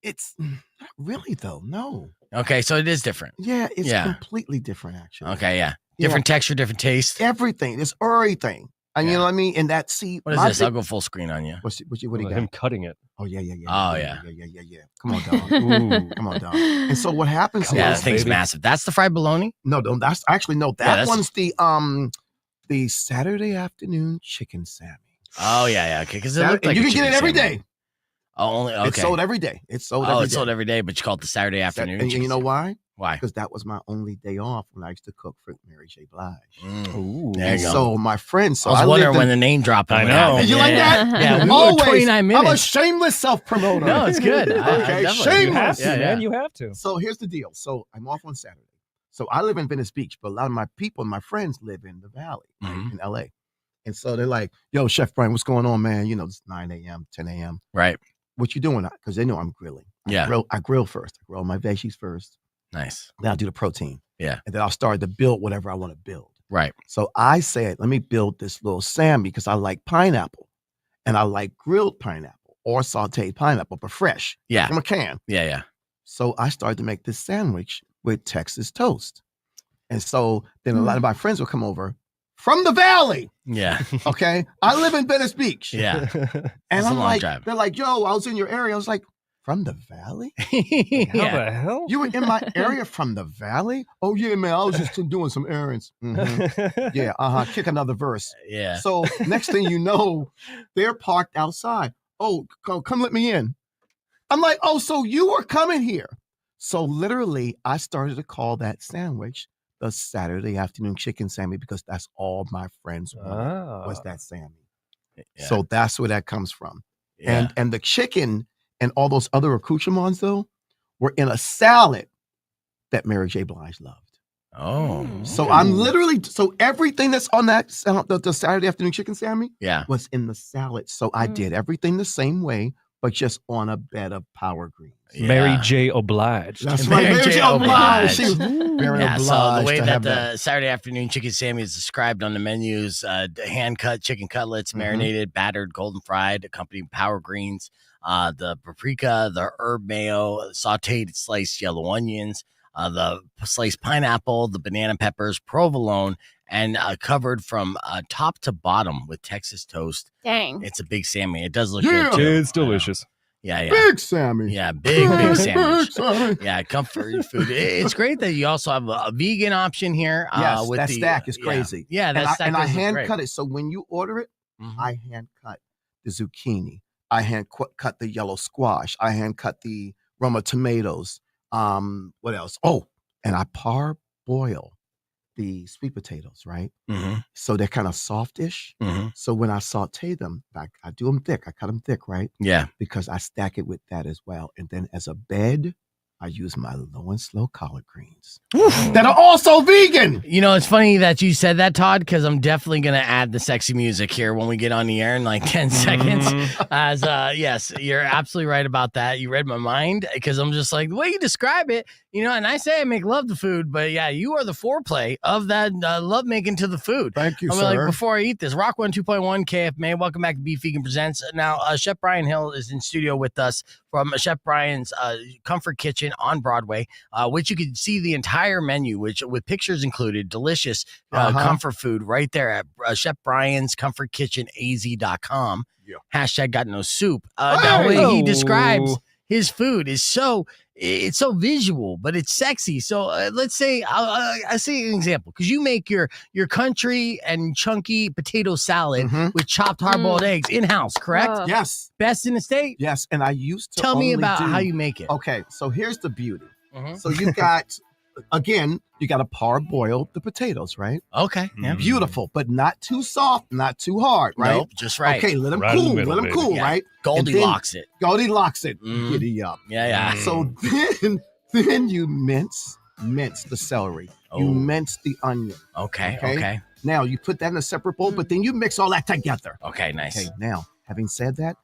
C: it's not really though. No.
A: Okay, so it is different.
C: Yeah, it's
A: Yeah.
C: completely different actually.
A: Okay, yeah,
C: Yeah.
A: different texture, different taste.
C: Everything. It's everything. And you know what I mean? And that, see,
A: What is this? I'll go full screen on you.
C: What do you
B: Him
C: got?
B: cutting it.
C: Oh, yeah.
A: Oh, yeah.
C: Come on, dog. Ooh, come on, dog. And so what happens
A: Yeah,
C: is,
A: that thing's massive. That's the fried bologna?
C: no, that's actually, no, that
A: that's-
C: one's the Saturday afternoon chicken Sammy.
A: Oh, yeah. Okay, because it
C: That-
A: looked like
C: and you
A: a
C: can get
A: chicken
C: it every
A: sandwich.
C: day.
A: Oh, only okay.
C: It's sold every day. It's sold every day.
A: but you call it the Saturday afternoon.
C: And you
A: chicken
C: know why?
A: Why?
C: Because that was my only day off when I used to cook for Mary J. Blige.
B: Ooh.
A: There you go.
C: So my friends,
A: I was wondering when the name dropping.
B: I
A: would
B: know.
A: happen.
C: Did you like that?
A: Yeah, we were
C: Always.
A: 29 minutes.
C: I'm a shameless self-promoter.
A: No, it's good.
C: Okay,
B: You
C: shameless.
B: have to,
A: Yeah,
B: man. You have to.
C: So here's the deal. So I'm off on Saturday. So I live in Venice Beach, but a lot of my people, my friends live in the Valley, right, in LA. And so they're like, yo, Chef Brian, what's going on, man? You know, it's 9 a.m., 10 a.m.
A: Right.
C: What you doing? Because they know I'm grilling. I grill first. I grill my veggies first.
A: Nice.
C: Then I'll do the protein.
A: Yeah.
C: And then I'll start to build whatever I want to build.
A: Right.
C: So I said, let me build this little Sammy because I like pineapple. And I like grilled pineapple or sauteed pineapple, but fresh.
A: Yeah.
C: From a can.
A: Yeah.
C: So I started to make this sandwich with Texas toast. And so then a lot of my friends will come over from the Valley.
A: Yeah.
C: Okay. I live in Venice Beach.
A: Yeah.
C: And
A: It's a
C: I'm
A: long
C: like,
A: drive.
C: they're like, yo, I was in your area. I was like, from the Valley?
B: How
A: Yeah.
B: the hell?
C: You were in my area from the Valley? Oh, yeah, man. I was just doing some errands. Mhm. Yeah. Kick another verse.
A: Yeah.
C: So next thing you know, they're parked outside. Oh, come let me in. I'm like, oh, so you were coming here. So literally, I started to call that sandwich the Saturday afternoon chicken Sammy because that's all my friends wanted was that Sammy.
A: Yeah.
C: So that's where that comes from.
A: Yeah.
C: And the chicken and all those other accoutrements, though, were in a salad that Mary J. Blige loved.
A: Oh.
C: So I'm literally, so everything that's on that, the Saturday afternoon chicken Sammy
A: Yeah.
C: was in the salad. So I did everything the same way, but just on a bed of power greens.
B: Mary J. Obliged.
C: That's right.
A: Mary J. Obliged.
C: She was very
A: Yeah, so the
C: obliged
A: way
C: to
A: that
C: have
A: the
C: that.
A: Saturday afternoon chicken Sammy is described on the menus, hand-cut chicken cutlets, marinated, battered, golden fried, accompanying power greens, the paprika, the herb mayo, sauteed sliced yellow onions, the sliced pineapple, the banana peppers, provolone, and covered from top to bottom with Texas toast.
D: Dang.
A: It's a big Sammy. It does look
C: Yeah.
A: good, too.
B: It's delicious.
A: Yeah.
C: Big Sammy.
A: Yeah, big sandwich.
C: Big Sammy.
A: Yeah, comfort food. It's great that you also have a vegan option here.
C: Yes,
A: with
C: that
A: the,
C: stack is crazy.
A: Yeah, that stack
C: and I
A: is
C: hand
A: great.
C: cut it. So when you order it, I hand cut the zucchini. I hand cut the yellow squash. I hand cut the Roma tomatoes. What else? Oh, and I parboil the sweet potatoes, right? So they're kind of softish. So when I saute them, I do them thick. I cut them thick, right?
A: Yeah.
C: Because I stack it with that as well. And then as a bed, I use my low and slow collard greens that are also vegan.
A: You know, it's funny that you said that, Todd, because I'm definitely going to add the sexy music here when we get on the air in like 10 seconds. As yes, you're absolutely right about that. You read my mind because I'm just like, the way you describe it, you know, and I say I make love to food, but yeah, you are the foreplay of that love making to the food.
C: Thank you,
A: I'm
C: sir.
A: like, before I eat this, Rock 102.1 KFMA, welcome back to Beef Vegan Presents. Now, Chef Brian Hill is in studio with us from Chef Brian's Comfort Kitchen on Broadway, which you can see the entire menu, which with pictures included, delicious comfort food right there at Chef Brian's Comfort Kitchen AZ.com. Yeah. Hashtag got no soup. The way he describes his food is it's so visual, but it's sexy. So let's say I see an example because you make your country and chunky potato salad with chopped hard-boiled eggs in-house, correct?
C: Yes.
A: Best in the state?
C: Yes. And I used to
A: Tell me
C: only
A: about
C: do-
A: how you make it.
C: Okay. So here's the beauty. So you got, again, you got to parboil the potatoes, right?
A: Okay. Yeah.
C: Beautiful, but not too soft, not too hard, right?
A: Nope, just right.
C: Okay, let them
B: Right in the
C: cool.
B: middle,
C: Let them
B: baby.
C: cool,
A: Yeah.
C: right?
A: Goldilocks it.
C: Goldilocks it. Giddy up.
A: Yeah.
C: So then you mince the celery. You mince the onion.
A: Okay.
C: Now you put that in a separate bowl, but then you mix all that together.
A: Okay, nice.
C: Okay, now, having said that,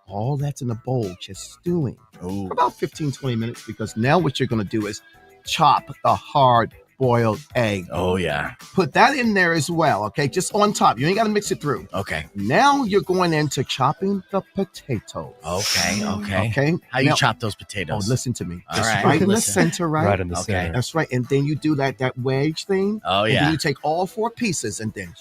C: all that's in a bowl, just stewing for about 15, 20 minutes, because now what you're going to do is chop the hard-boiled egg.
A: Oh, yeah.
C: Put that in there as well, okay? Just on top. You ain't got to mix it through.
A: Okay.
C: Now you're going into chopping the potatoes.
A: Okay. How you
C: Now-
A: chop those potatoes?
C: Oh, listen to me.
A: All
C: Just
A: right,
C: right in the
A: listen.
C: center, right?
B: Right in the
A: Okay.
B: center.
C: That's right. And then you do that wedge thing.
A: Oh,
C: And
A: yeah.
C: then you take all 4 pieces and then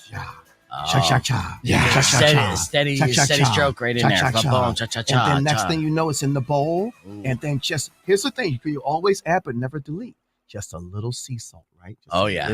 C: Cha cha cha.
B: Yeah.
C: Cha cha cha.
A: Steady
C: Cha-cha-cha.
A: stroke right in there.
C: Cha-cha-cha.
A: Boom, cha-cha-cha.
C: And then next
A: cha.
C: thing you know, it's in the bowl.
A: Ooh.
C: And then here's the thing: you always add but never delete. Just a little sea salt, right?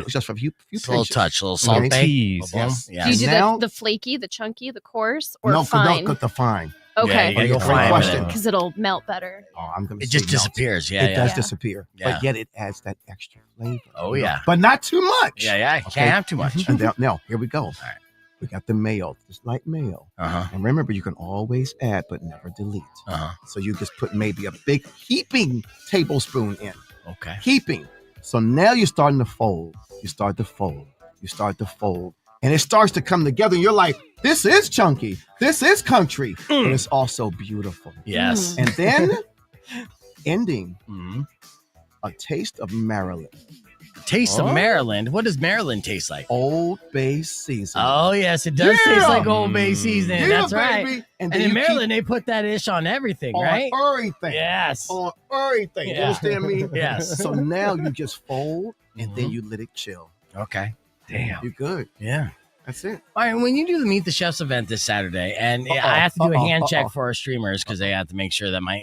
C: Just for a few
A: Just a little
C: pinches.
A: touch, a little salt
C: Okay.
A: bay.
B: Tease.
A: Boom.
C: Yes.
A: Yeah.
D: Do you do
C: Now-
D: the flaky, the chunky, the coarse, or
C: No,
D: fine?
C: the fine.
D: Okay.
A: Yeah, you gotta go
C: Great
A: fine with
C: question.
A: it.
D: Because it'll melt better.
C: Oh, I'm gonna.
A: It
C: say
A: just
C: melt.
A: disappears. Yeah,
C: It
A: yeah.
C: does
D: Yeah.
C: disappear,
A: Yeah.
C: but yet it adds that extra flavor.
A: Oh, yeah.
C: but not too much.
A: Yeah, yeah. You
C: Okay.
A: can't have too much.
C: And now here we go.
A: right.
C: We got the mayo, just like mayo.
A: Uh-huh.
C: And remember, you can always add but never delete.
A: Uh-huh.
C: So you just put maybe a big heaping tablespoon in.
A: Okay.
C: Heaping. So now you're starting to fold. You start to fold. You start to fold. And it starts to come together. And you're like, this is chunky. This is country. But it's also beautiful.
A: Yes.
C: And then ending
A: Mhm.
C: a taste of Maryland.
A: Taste
B: Oh.
A: of Maryland. What does Maryland taste like?
C: Old Bay seasoning.
A: Oh, yes. It does
C: Yeah.
A: taste like Old Bay seasoning.
C: Yeah,
A: That's right.
C: baby.
A: And
C: then
A: in
C: you
A: Maryland, they put that ish on everything,
C: keep
A: right?
C: on everything.
A: Yes.
C: On everything. You
A: Yeah.
C: understand me?
A: Yes.
C: So now you just fold and then
A: Mhm.
C: you let it chill.
A: Okay.
B: Damn.
C: You're good.
A: Yeah.
C: That's it.
A: All right, when you do the Meet the Chefs event this Saturday, and
C: Uh-oh,
A: I have to do a
C: uh-oh,
A: hand check
C: uh-oh.
A: for our streamers because they have to make sure that my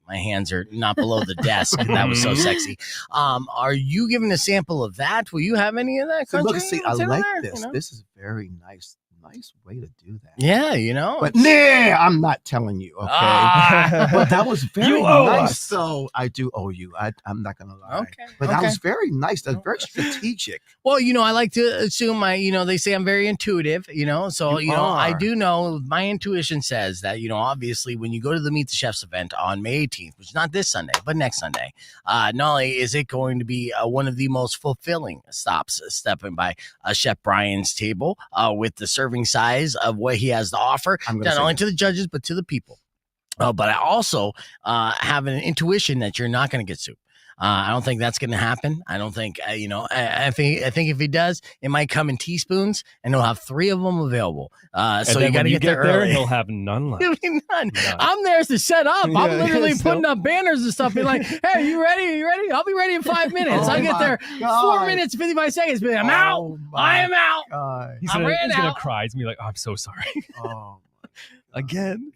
A: hands are not below the desk. That was so sexy. Are you giving a sample of that? Will you have any of that?
C: So look,
A: country
C: see, I
A: in
C: like
A: there,
C: this.
A: you know?
C: This is very nice. Nice way to do that.
A: Yeah, you know.
C: But nah, I'm not telling you, okay?
A: Ah.
C: But that was very
B: You owe
C: nice.
B: us.
C: So I do owe you. I'm not gonna lie.
A: Okay.
C: But that
A: okay.
C: was very nice. That's very strategic.
A: Well, I like to assume they say I'm very intuitive, so,
C: You
A: I
C: are.
A: do know my intuition says that, obviously when you go to the Meet the Chefs event on May 18th, which is not this Sunday, but next Sunday, not only is it going to be one of the most fulfilling stops stepping by Chef Brian's table with the serving size of what he has to offer,
C: I'm gonna
A: not
C: say
A: only
C: that.
A: to the judges, but to the people. But I also have an intuition that you're not going to get soup. I don't think that's going to happen. I don't think, I think if he does, it might come in teaspoons and he'll have 3 of them available. So you got to get there early.
B: He'll have none left.
A: There'll be none.
B: None.
A: I'm there to set up.
B: Yeah,
A: I'm literally
B: still.
A: putting up banners and stuff. Being like, hey, you ready? You ready? I'll be ready in 5 minutes.
C: Oh
A: I'll get
C: my
A: there
C: God.
A: 4 minutes, 55 seconds. But I'm out.
C: Oh my
A: I am out.
C: God.
B: He's
A: I
B: gonna,
A: ran
B: he's gonna
A: out.
B: cry. He's gonna be like, I'm so sorry.
C: Oh,
B: Again.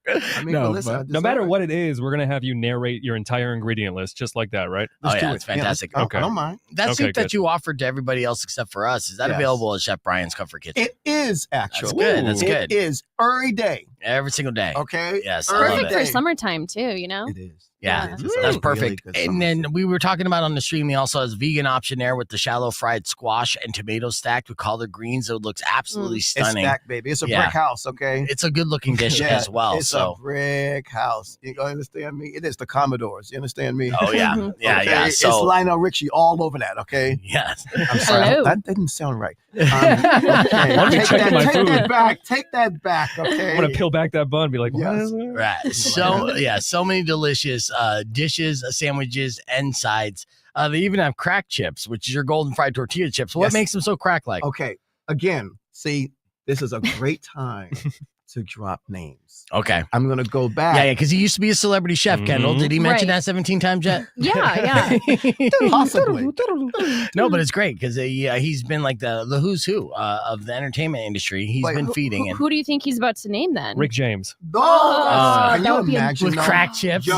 C: I mean,
B: No,
C: but listen, I
B: but no matter
C: deserve it.
B: what it is, we're gonna have you narrate your entire ingredient list just like that, right?
C: Let's
A: Oh,
C: do
A: yeah,
C: it.
A: it's fantastic.
C: I
B: Okay.
C: don't mind.
A: That
B: Okay,
A: soup that
B: good.
A: you offered to everybody else except for us, is that
C: Yes.
A: available at Chef Brian's Comfort Kitchen?
C: It is actually.
A: good, that's good.
C: It is every day.
A: Every single day.
C: Okay.
A: Yes, I love
D: Perfect
A: it.
D: for summertime too.
C: It is.
A: Yeah,
C: It is. It's
A: that's
C: a
A: perfect.
C: really good
A: And
C: summer
A: then
C: soup.
A: we were talking about on the stream, he also has vegan option there with the shallow fried squash and tomato stacked with collard greens. So it looks absolutely
C: It's
A: stunning.
C: stacked, baby. It's a
A: Yeah.
C: brick house. Okay.
A: It's a good looking dish
C: Yeah,
A: as well.
C: It's
A: So,
C: a brick house. You understand me? It is the Commodores. You understand me?
A: oh yeah, yeah,
C: Okay?
A: yeah.
C: It's
A: So,
C: Lionel Richie all over that. Okay.
A: yes.
C: I'm sorry.
D: Hello.
C: That didn't sound right.
A: Okay.
B: Let me
C: Take
B: check my
C: take
B: food.
C: that back. Take that back. Okay.
B: I'm gonna peel back that bun and be like, what
C: Yes.
B: is it?
A: Right. So yeah, so many delicious dishes, sandwiches, and sides. They even have crack chips, which is your golden fried tortilla chips. What
C: Yes.
A: makes them so crack like?
C: Okay. Again, see, this is a great time to drop names.
A: Okay.
C: I'm gonna go back.
A: Yeah, because he used to be a celebrity chef, Kendall.
B: Mhm.
A: Did he mention
D: Right.
A: that 17 times yet?
D: Yeah.
C: Possibly.
A: No, but it's great because he's been like the who's who of the entertainment industry. He's
C: Wait,
A: been feeding
D: Who,
A: it
D: who do you think he's about to name then?
B: Rick James.
C: Oh, can
D: that
C: you
D: would be a-
C: imagine
A: with
C: though?
A: crack chips.
C: Yo,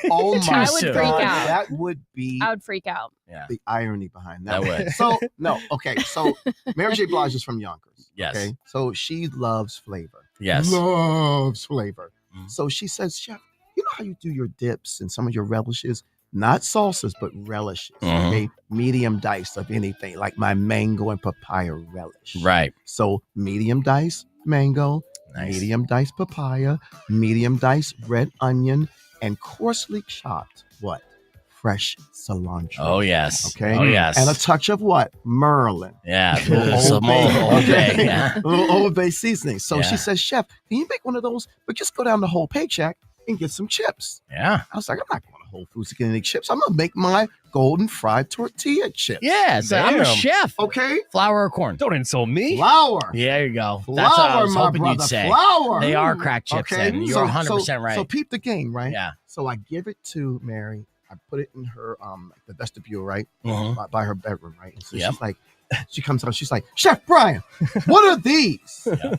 C: oh
A: Too
C: my
A: I would
C: God,
A: freak
D: out.
C: that would be
D: I would freak out.
A: Yeah.
C: the irony behind that.
A: That would.
C: So no, okay. So Mary J. Blige is from Yonkers.
A: Yes.
C: Okay. So she loves flavor.
A: Yes.
C: Loves flavor.
A: Mhm.
C: So she says, Chef, you know how you do your dips and some of your relishes? Not salsas, but relishes.
A: Mhm.
C: Okay. Medium dice of anything, like my mango and papaya relish.
A: Right.
C: So medium dice mango,
A: Nice.
C: medium dice papaya, medium dice red onion, and coarsely chopped what? Fresh cilantro.
A: Oh yes.
C: Okay.
A: Oh yes.
C: And a touch of what? Merlin.
A: yeah.
C: Little
A: Some
C: Old Bay.
A: old bay.
C: Okay.
A: Yeah.
C: A little Old Bay seasoning. So
A: Yeah.
C: she says, Chef, can you make one of those? But just go down the whole paycheck and get some chips.
A: Yeah.
C: I was like, I'm not going to Whole Foods to get any chips. I'm going to make my golden fried tortilla chips.
A: Yeah. So I'm a
B: Damn.
A: chef.
C: Okay.
A: Flour or corn?
B: Don't insult me.
C: Flour.
A: Yeah, there you go. That's what I
C: Flour,
A: was
C: my
A: hoping
C: brother.
A: you'd say.
C: Flour.
A: They are crack chips.
C: Okay.
A: And you're 100% right.
C: So peep the game, right?
A: Yeah.
C: So I give it to Mary. I put it in her the vestibule, right?
A: Mhm.
C: By her bedroom, right? And so
A: Yep.
C: she's like, She comes out. She's like, Chef Brian, what are these?
A: Yeah.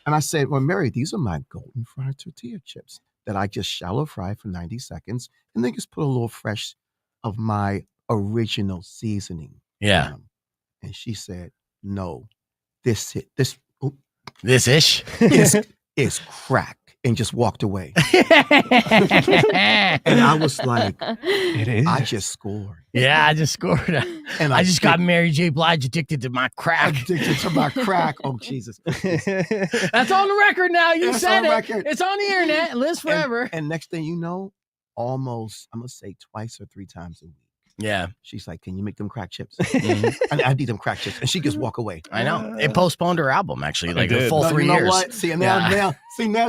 C: And I said, well, Mary, these are my golden fried tortilla chips that I just shallow fry for 90 seconds and then just put a little fresh of my original seasoning.
A: Yeah.
C: And she said, no, this
A: ish
C: is crack, and just walked away. And I was like,
B: It is.
C: I just scored.
A: Yeah, I just scored.
C: And
A: I just got Mary J. Blige addicted to my crack.
C: Addicted to my crack. Oh, Jesus.
A: That's on the record now. You
C: It's
A: said
C: on
A: it.
C: record.
A: It's on the internet. It lives forever.
C: And next thing you know, almost, I'm going to say twice or 3 times a week.
A: Yeah.
C: She's like, can you make them crack chips? And I need them crack chips. And she just walk away.
A: I know. It postponed her album, actually, like a
B: did.
A: full 3
C: you know
A: years.
C: What? See, now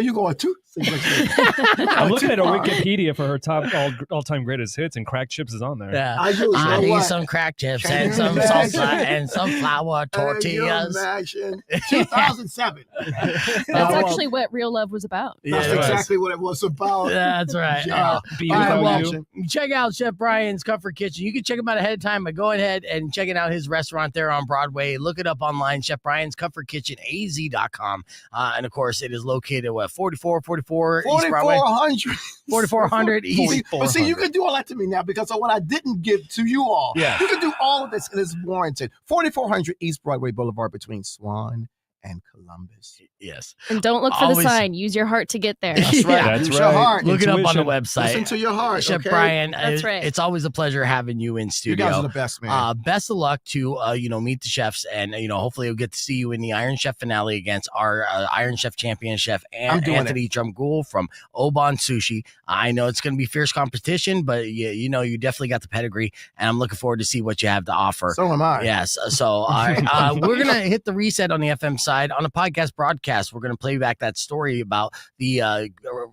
C: you're going to.
B: I'm looking at her Wikipedia for her top all-time greatest hits, and Crack Chips is on there.
A: Yeah.
C: I
A: need some crack chips
C: Can
A: and
C: you
A: some
C: imagine?
A: salsa and some flour tortillas.
C: Imagine 2007.
D: That's actually what Real Love was about.
C: That's
A: it was.
C: exactly what it was about.
A: That's right.
C: Yeah.
B: Be
A: All right,
B: without
A: well,
B: you.
A: check out Chef Brian's Comfort Kitchen. You can check him out ahead of time by going ahead and checking out his restaurant there on Broadway. Look it up online, Chef Brian's Comfort Kitchen, az.com. And of course, it is located at 4444 East Broadway. 4400 East.
C: But see, you can do all that to me now because of what I didn't give to you all.
A: Yeah.
C: You can do all of this and it's warranted. 4400 East Broadway Boulevard between Swan and Columbus.
A: Yes.
D: And don't look for
A: Always-
D: the sign. Use your heart to get there.
C: That's right.
B: That's
C: Use your
B: right.
C: heart.
A: Look it up on the
B: Intuition.
A: website.
C: Listen to your heart.
A: Chef
C: okay?
A: Brian,
D: That's right.
A: it's always a pleasure having you in
C: You
A: studio.
C: guys are the best, man.
A: Best of luck to meet the chefs, and hopefully we'll get to see you in the Iron Chef finale against our Iron Chef champion chef
C: I'm doing
A: Anthony Drumgool from Obon Sushi. I know it's going to be fierce competition, but you definitely got the pedigree, and I'm looking forward to see what you have to offer.
C: So am I.
A: Yes. So we're going to hit the reset on the FM side. On the podcast broadcast, we're going to play back that story about the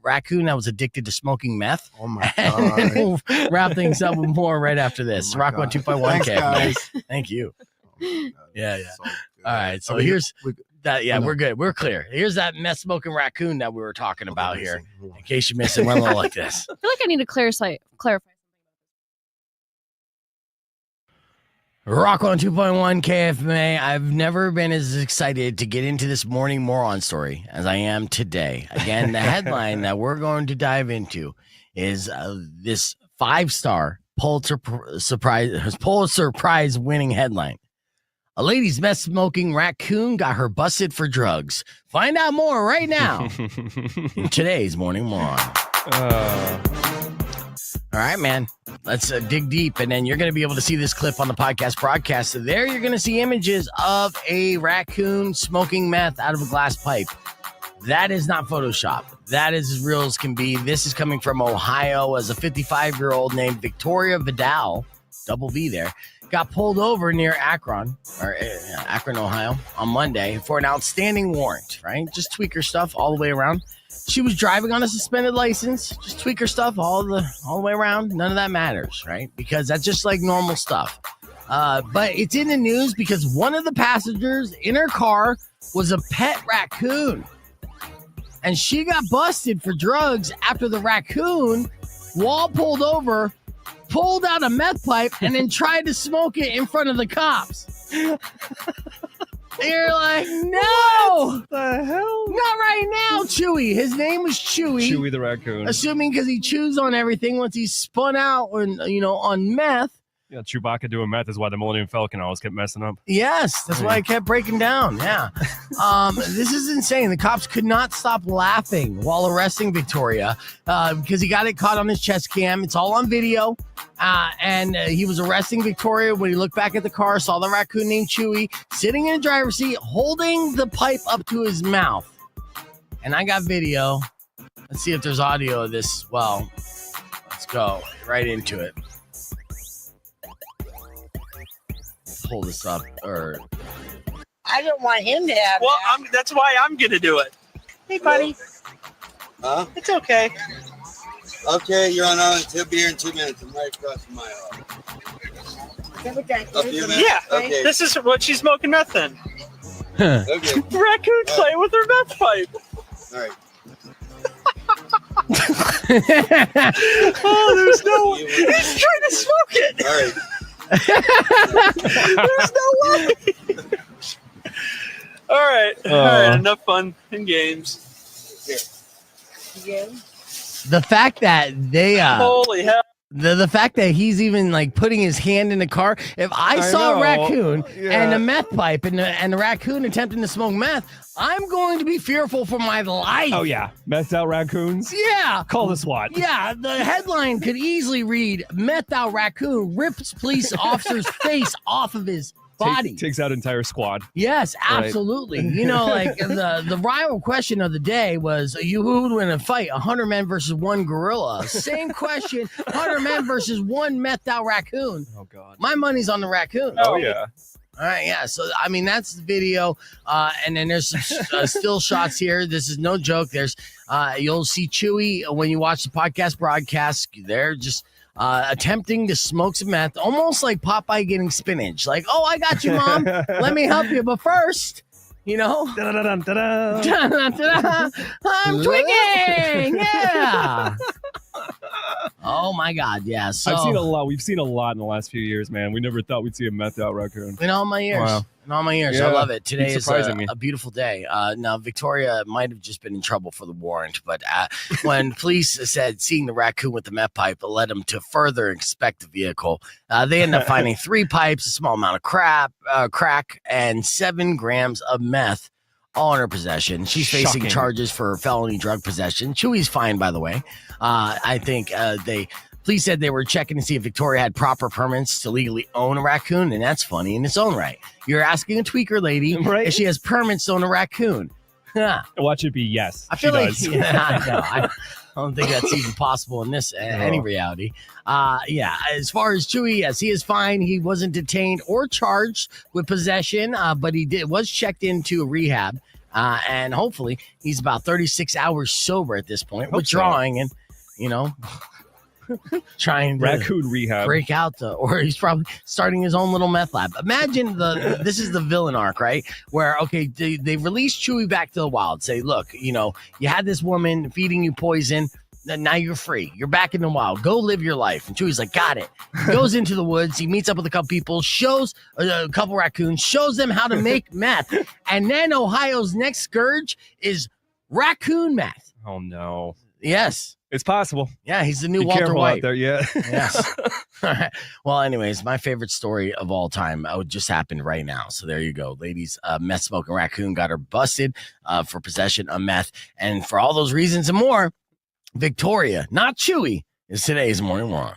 A: raccoon that was addicted to smoking meth.
C: Oh, my
A: And
C: God.
A: we'll wrap things up with more right after this.
C: Oh my
A: Rock
C: God.
A: 102.1
C: Thanks,
A: K.
C: guys.
A: Thank you.
C: Oh, my God.
A: Yeah.
C: So good.
A: All right. So
C: Are we-
A: here's
C: we-
A: that. Yeah,
C: I know.
A: we're good. We're clear. Here's that meth-smoking raccoon that we were talking about
C: Okay,
A: here.
C: listen.
A: In case you're missing one little like this.
D: I feel like I need to clarify.
A: Rock on 2.1 KFMA. I've never been as excited to get into this morning moron story as I am today. Again, the headline that we're going to dive into is this 5-star Pulitzer Prize winning headline. A lady's meth-smoking raccoon got her busted for drugs. Find out more right now in today's morning moron. All right, man. Let's dig deep, and then you're going to be able to see this clip on the podcast broadcast. So there you're going to see images of a raccoon smoking meth out of a glass pipe. That is not Photoshop. That is as real as can be. This is coming from Ohio as a 55-year-old named Victoria Vidal, double V there, got pulled over near Akron, Ohio, on Monday for an outstanding warrant, right? Just tweaker stuff all the way around. She was driving on a suspended license, just tweaker stuff all the way around. None of that matters, right? Because that's just like normal stuff. But it's in the news because one of the passengers in her car was a pet raccoon. And she got busted for drugs after the raccoon, while pulled over, pulled out a meth pipe and then tried to smoke it in front of the cops. You're like, no!
B: What the hell?
A: Not right now, Chewy. His name was Chewy.
B: Chewy the raccoon.
A: Assuming because he chews on everything once he's spun out on meth.
B: Yeah, Chewbacca doing meth is why the Millennium Falcon always kept messing up.
A: Yes, that's why I kept breaking down. Yeah. This is insane. The cops could not stop laughing while arresting Victoria because he got it caught on his chest cam. It's all on video. And he was arresting Victoria when he looked back at the car, saw the raccoon named Chewy sitting in the driver's seat, holding the pipe up to his mouth. And I got video. Let's see if there's audio of this. Well, let's go right into it. Pull this up, or
E: I don't want him to have
F: Well,
E: that.
F: that's why I'm gonna do it. Hey, buddy.
G: Huh?
F: It's okay.
G: Okay, you're on island. He'll be here in 2 minutes. I'm right across from my house. A few minutes?
F: Yeah.
G: Okay.
F: This is what she's smoking meth in.
G: Okay.
F: Raccoon's playing with her meth pipe.
G: All right.
F: Oh, there's no.
G: You-
F: He's trying to smoke it.
G: All right.
F: There's no way. All right. All right. Enough fun and games. Here.
A: The fact that they
F: Holy hell.
A: the fact that he's even like putting his hand in the car. If I saw
B: know.
A: a raccoon
B: Yeah.
A: and a meth pipe and the raccoon attempting to smoke meth, I'm going to be fearful for my life.
B: Oh yeah, methed out raccoons.
A: Yeah.
B: Call the SWAT.
A: Yeah, the headline could easily read "Methed out raccoon rips police officer's face off of his body."
B: Takes out entire squad.
A: Yes, absolutely. You know, like the rival question of the day was, who would win a fight, 100 men versus one gorilla? Same question, 100 men versus one methed out raccoon.
B: Oh God.
A: My money's on the raccoon.
B: Oh yeah.
A: All right, yeah. So I mean, that's the video, and then there's some still shots here. This is no joke. There's you'll see Chewy when you watch the podcast broadcast. They're just attempting to smoke some meth, almost like Popeye getting spinach. Like, oh, I got you, Mom. Let me help you, but first, you know,
B: Da-da-da-da-da.
A: I'm tweaking. Yeah. Oh my God, yeah. So
B: I've seen a lot. We've seen a lot in the last few years, man. We never thought we'd see a methed out raccoon.
A: in all my years.
B: Wow.
A: In all my years.
B: Yeah.
A: I love it. Today
B: Keeps
A: is
B: surprising me.
A: a beautiful day. Now, Victoria might have just been in trouble for the warrant, but when police said seeing the raccoon with the meth pipe led them to further inspect the vehicle, they ended up finding 3 pipes, a small amount of crack, and 7 grams of meth, all in her possession. She's facing
B: Shocking.
A: charges for felony drug possession. Chewy's fine, by the way. I think police said they were checking to see if Victoria had proper permits to legally own a raccoon, and that's funny in its own right. You're asking a tweaker lady
B: Right.
A: if she has permits to own a raccoon. Huh.
B: Watch it be yes.
A: I feel
B: she
A: like
B: does.
A: yeah, I know. I don't think that's even possible in this any reality. Yeah, as far as Chewy, yes, he is fine. He wasn't detained or charged with possession, but he was checked into a rehab, and hopefully he's about 36 hours sober at this point,
B: Hope so.
A: withdrawing and trying to
B: Raccoon rehab.
A: break out or he's probably starting his own little meth lab. Imagine this is the villain arc, right? Where they release Chewy back to the wild, say, look, you had this woman feeding you poison, and now you're free, you're back in the wild, go live your life. And Chewy's like, got it. He goes into the woods, he meets up with a couple people, shows a couple raccoons, shows them how to make meth, and then Ohio's next scourge is raccoon meth.
B: Oh no.
A: Yes.
B: It's possible.
A: Yeah, he's the new
B: Be
A: Walter
B: careful
A: White.
B: out there. Yeah.
A: Yes. All right. Well, anyways, my favorite story of all time just happened right now. So there you go, ladies. Meth-Smoking Raccoon got her busted for possession of meth. And for all those reasons and more, Victoria, not Chewy, is today's morning one.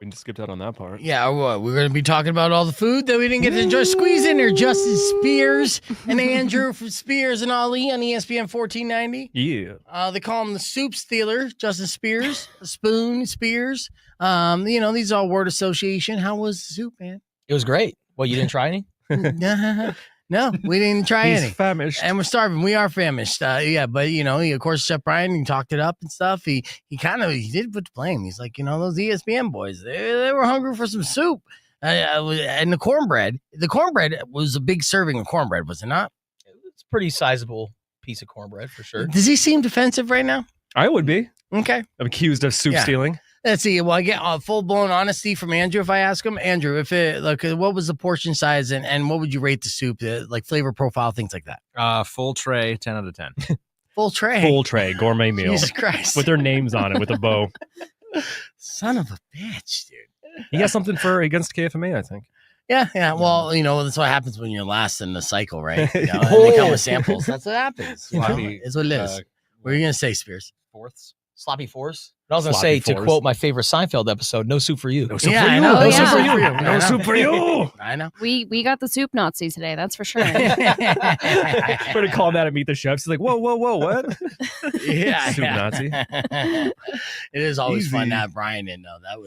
B: We skipped out on that part.
A: Yeah, what? We're going to be talking about all the food that we didn't get to enjoy. Squeeze in there, Justin Spears and Andrew from Spears and Ali on ESPN 1490.
B: Yeah.
A: They call him the soup stealer, Justin Spears, Spoon Spears. These are all word association. How was the soup, man?
H: It was great. Well, you didn't try any?
A: No, we didn't try
B: He's
A: any.
B: famished.
A: And we're starving. We are famished. But he, of course, Chef Brian, he talked it up and stuff. He did put the blame. He's like, those ESPN boys, they were hungry for some soup. And the cornbread was a big serving of cornbread, was it not?
H: It's a pretty sizable piece of cornbread for sure.
A: Does he seem defensive right now?
B: I would be.
A: Okay.
B: I'm accused of soup
A: Yeah.
B: stealing.
A: Let's see. Well, I get full blown honesty from Andrew. If I ask him, Andrew, what was the portion size and what would you rate the soup? Like flavor profile, things like that.
I: Full tray, 10 out of 10.
A: Full tray.
B: Full tray, gourmet meal.
A: Jesus Christ.
B: With their names on it with a bow.
A: Son of a bitch, dude.
B: He got something against KFMA, I think.
A: Yeah. Well, that's what happens when you're last in the cycle, right? And they come with samples. That's what happens. It's what it is. What are you gonna say, Spears?
H: Fourths? Sloppy fours? I was going to
B: Sloppy
H: say, to
B: fours.
H: quote my favorite Seinfeld episode, no soup for you.
B: No soup
A: Yeah,
B: for
A: I
B: you.
A: know.
B: No
A: Oh,
B: soup for
A: yeah.
B: you.
A: I
B: No
A: know.
B: soup for you.
A: I know.
D: We got the soup Nazi today, that's for sure.
B: We're gonna call that at Meet the Chefs. He's like, whoa, what?
A: Yeah,
B: Soup Nazi.
A: It is always fun
B: Easy.
A: to have Brian in, though. That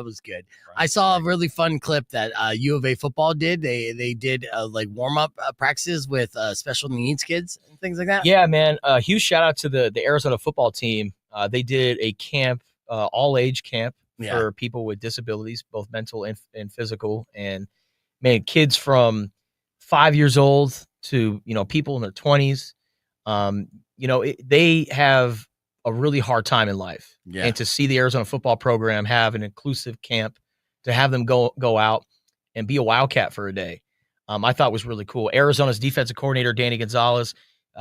A: was good. I saw a really fun clip that U of A football did. They did like warm up practices with special needs kids and things like that.
H: Yeah, man. Huge shout out to the Arizona football team. They did a camp, all age camp for people with disabilities, both mental and physical. And man, kids from 5 years old to, people in their 20s, they have a really hard time in life.
A: Yeah.
H: And to see the Arizona football program have an inclusive camp to have them go out and be a Wildcat for a day. I thought was really cool. Arizona's defensive coordinator, Danny Gonzalez,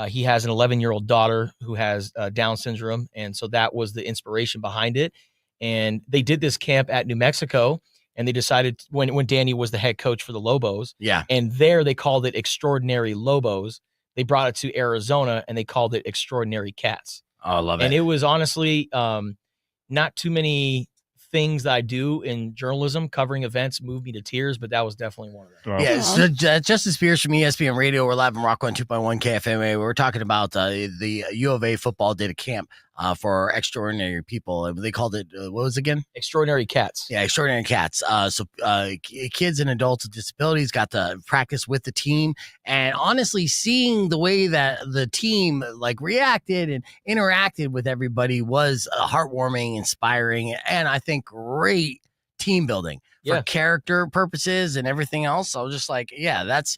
H: he has an 11-year-old daughter who has Down syndrome. And so that was the inspiration behind it. And they did this camp at New Mexico, and they decided when Danny was the head coach for the Lobos.
A: Yeah.
H: And there they called it Extraordinary Lobos. They brought it to Arizona and they called it Extraordinary Cats.
A: Oh, I love it.
H: And it was honestly not too many things that I do in journalism covering events move me to tears, but that was definitely one of them.
B: Wow.
A: Yeah, so Justin Spears from ESPN Radio. We're live in Rock 102.1 KFMA. We're talking about the U of A football did a camp for extraordinary people. They called it, what was it again?
H: Extraordinary Cats.
A: Yeah, Extraordinary Cats. So kids and adults with disabilities got to practice with the team. And honestly, seeing the way that the team like reacted and interacted with everybody was heartwarming, inspiring, and I think great team building for character purposes and everything else. I was just like, yeah, that's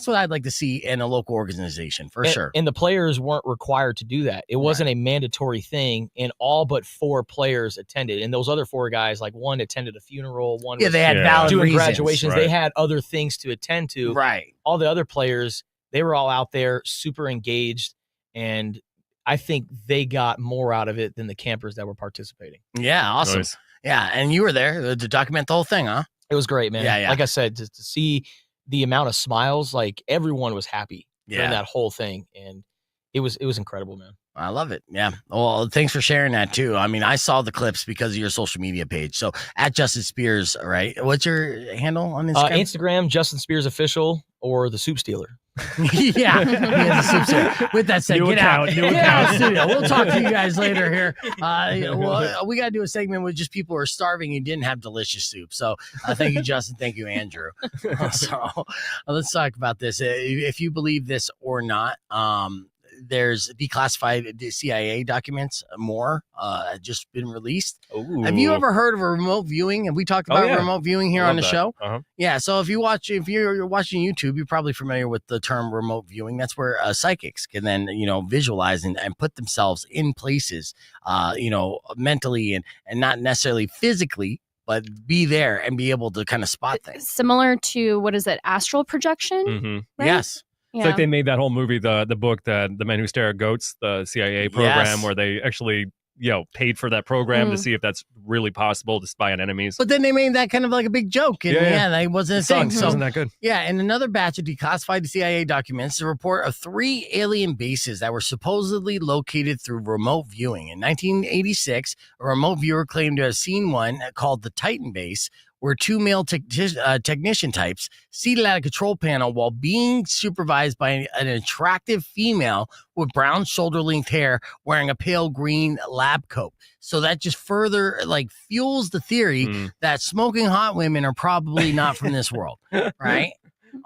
A: what I'd like to see in a local organization for sure.
H: And the players weren't required to do that. It wasn't a mandatory thing, and all but 4 players attended. And those other 4 guys, like one attended a funeral, one was
A: they had valid
H: doing
A: reasons.
H: graduations.
B: Right.
H: They had other things to attend to.
A: Right.
H: All the other players, they were all out there super engaged, and I think they got more out of it than the campers that were participating.
A: Yeah, awesome.
B: Nice.
A: Yeah, and you were there to document the whole thing, huh?
H: It was great, man.
A: Yeah.
H: Like I said, to see the amount of smiles, like everyone was happy during that whole thing, and it was incredible, man.
A: I love it. Yeah. Well, thanks for sharing that too. I mean, I saw the clips because of your social media page. So at Justin Spears, right? What's your handle on Instagram?
H: Instagram, Justin Spears Official, or the Soup Stealer.
A: Yeah, the soup stealer. With that said, get out of studio. We'll talk to you guys later here. We got to do a segment with just people who are starving and didn't have delicious soup. So thank you, Justin. Thank you, Andrew. So let's talk about this. If you believe this or not, there's declassified CIA documents just been released.
B: Ooh.
A: Have you ever heard of a remote viewing? Have we talked about remote viewing here on the show?
B: Uh-huh.
A: Yeah. So if you're watching YouTube, you're probably familiar with the term remote viewing. That's where psychics can then, visualize and put themselves in places, mentally and not necessarily physically, but be there and be able to kind of spot things.
D: Similar to, what is it, astral projection?
B: Mm-hmm.
D: Right?
A: Yes.
B: It's like they made that whole movie, the book, The Men Who Stare at Goats, the CIA program, where they actually, paid for that program to see if that's really possible to spy on enemies.
A: But then they made that kind of like a big joke. And that wasn't a thing.
B: So wasn't that good?
A: Yeah. In another batch of declassified CIA documents, a report of 3 alien bases that were supposedly located through remote viewing. In 1986, a remote viewer claimed to have seen one called the Titan base, where 2 male technician types seated at a control panel while being supervised by an attractive female with brown shoulder-length hair wearing a pale green lab coat. So that just further fuels the theory that smoking hot women are probably not from this world, right?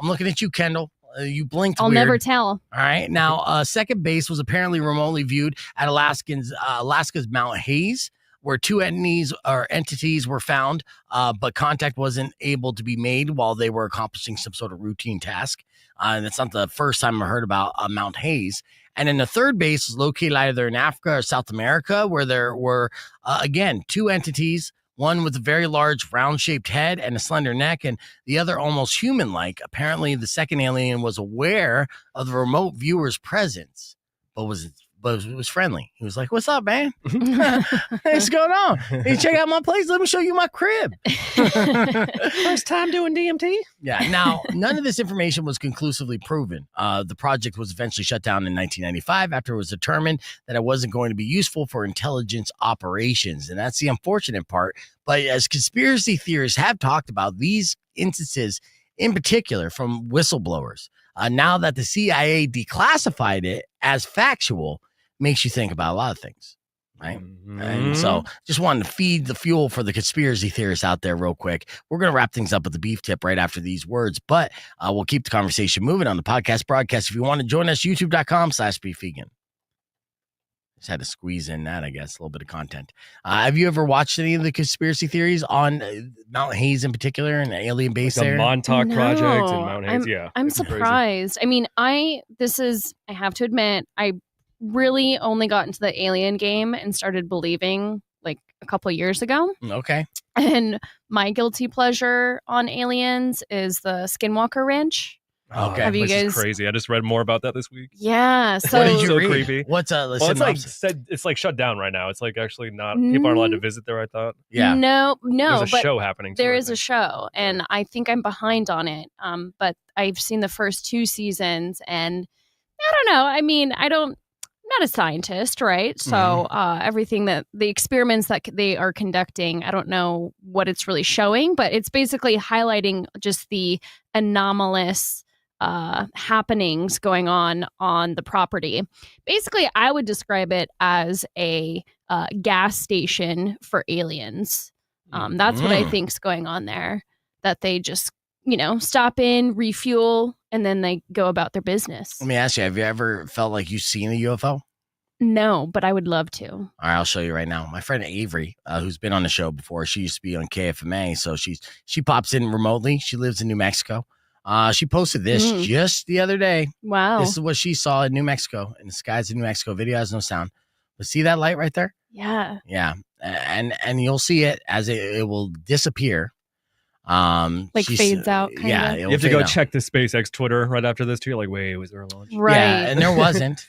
A: I'm looking at you, Kendall. You blinked.
D: I'll
A: weird.
D: never tell.
A: All right. Now, second base was apparently remotely viewed at Alaska's Mount Hayes, where 2 entities were found, but contact wasn't able to be made while they were accomplishing some sort of routine task. And that's not the first time I heard about Mount Hayes. And then the third base was located either in Africa or South America, where there were, again, 2 entities, one with a very large round-shaped head and a slender neck, and the other almost human-like. Apparently, the second alien was aware of the remote viewer's presence, but it was friendly. He was like, "What's up, man? What's going on? Hey, check out my place. Let me show you my crib."
B: First time doing DMT?
A: Yeah. Now, none of this information was conclusively proven. The project was eventually shut down in 1995 after it was determined that it wasn't going to be useful for intelligence operations. And that's the unfortunate part. But as conspiracy theorists have talked about these instances in particular from whistleblowers, now that the CIA declassified it as factual, makes you think about a lot of things, right?
B: Mm-hmm.
A: And so just wanted to feed the fuel for the conspiracy theorists out there real quick. We're going to wrap things up with the beef tip right after these words, but we'll keep the conversation moving on the podcast broadcast. If you want to join us, youtube.com/beefvegan. Just had to squeeze in that, I guess, a little bit of content. Have you ever watched any of the conspiracy theories on Mount Hayes in particular and the alien base there?
B: The Montauk Project and Mount Hayes,
D: I'm surprised. I mean, I have to admit, I really only got into the alien game and started believing like a couple of years ago.
A: Okay.
D: And my guilty pleasure on Aliens is the Skinwalker Ranch.
A: Okay.
D: Have you
B: Which
D: guys?
B: is crazy. I just read more about that this week.
D: Yeah. So
A: What did you
B: so
A: read?
B: creepy.
A: What's
B: Well, it's like said it's like shut down right now. It's like actually not people aren't allowed to visit there. I thought.
A: Yeah.
D: No,
B: There's a
D: but
B: show happening.
D: there
B: too, I
D: is a
B: think.
D: show, and I think I'm behind on it. But I've seen the first 2 seasons, and I don't know. I mean, I'm not a scientist, right? So everything that the experiments that they are conducting, I don't know what it's really showing, but it's basically highlighting just the anomalous happenings going on the property. Basically, I would describe it as a gas station for aliens. That's what I think's going on there. That they just, stop in, refuel, and then they go about their business.
A: Let me ask you, have you ever felt like you've seen a UFO?
D: No, but I would love to.
A: All right, I'll show you right now. My friend Avery, who's been on the show before, she used to be on KFMA, so she pops in remotely. She lives in New Mexico. She posted this just the other day.
D: Wow.
A: This is what she saw in New Mexico, in the skies of New Mexico. Video has no sound. But see that light right there?
D: Yeah.
A: Yeah. And you'll see it as it will disappear.
D: Like fades out.
A: Yeah.
B: You have to go check the SpaceX Twitter right after this too. You're like, wait, was there a launch?
D: Right.
A: Yeah, and there wasn't.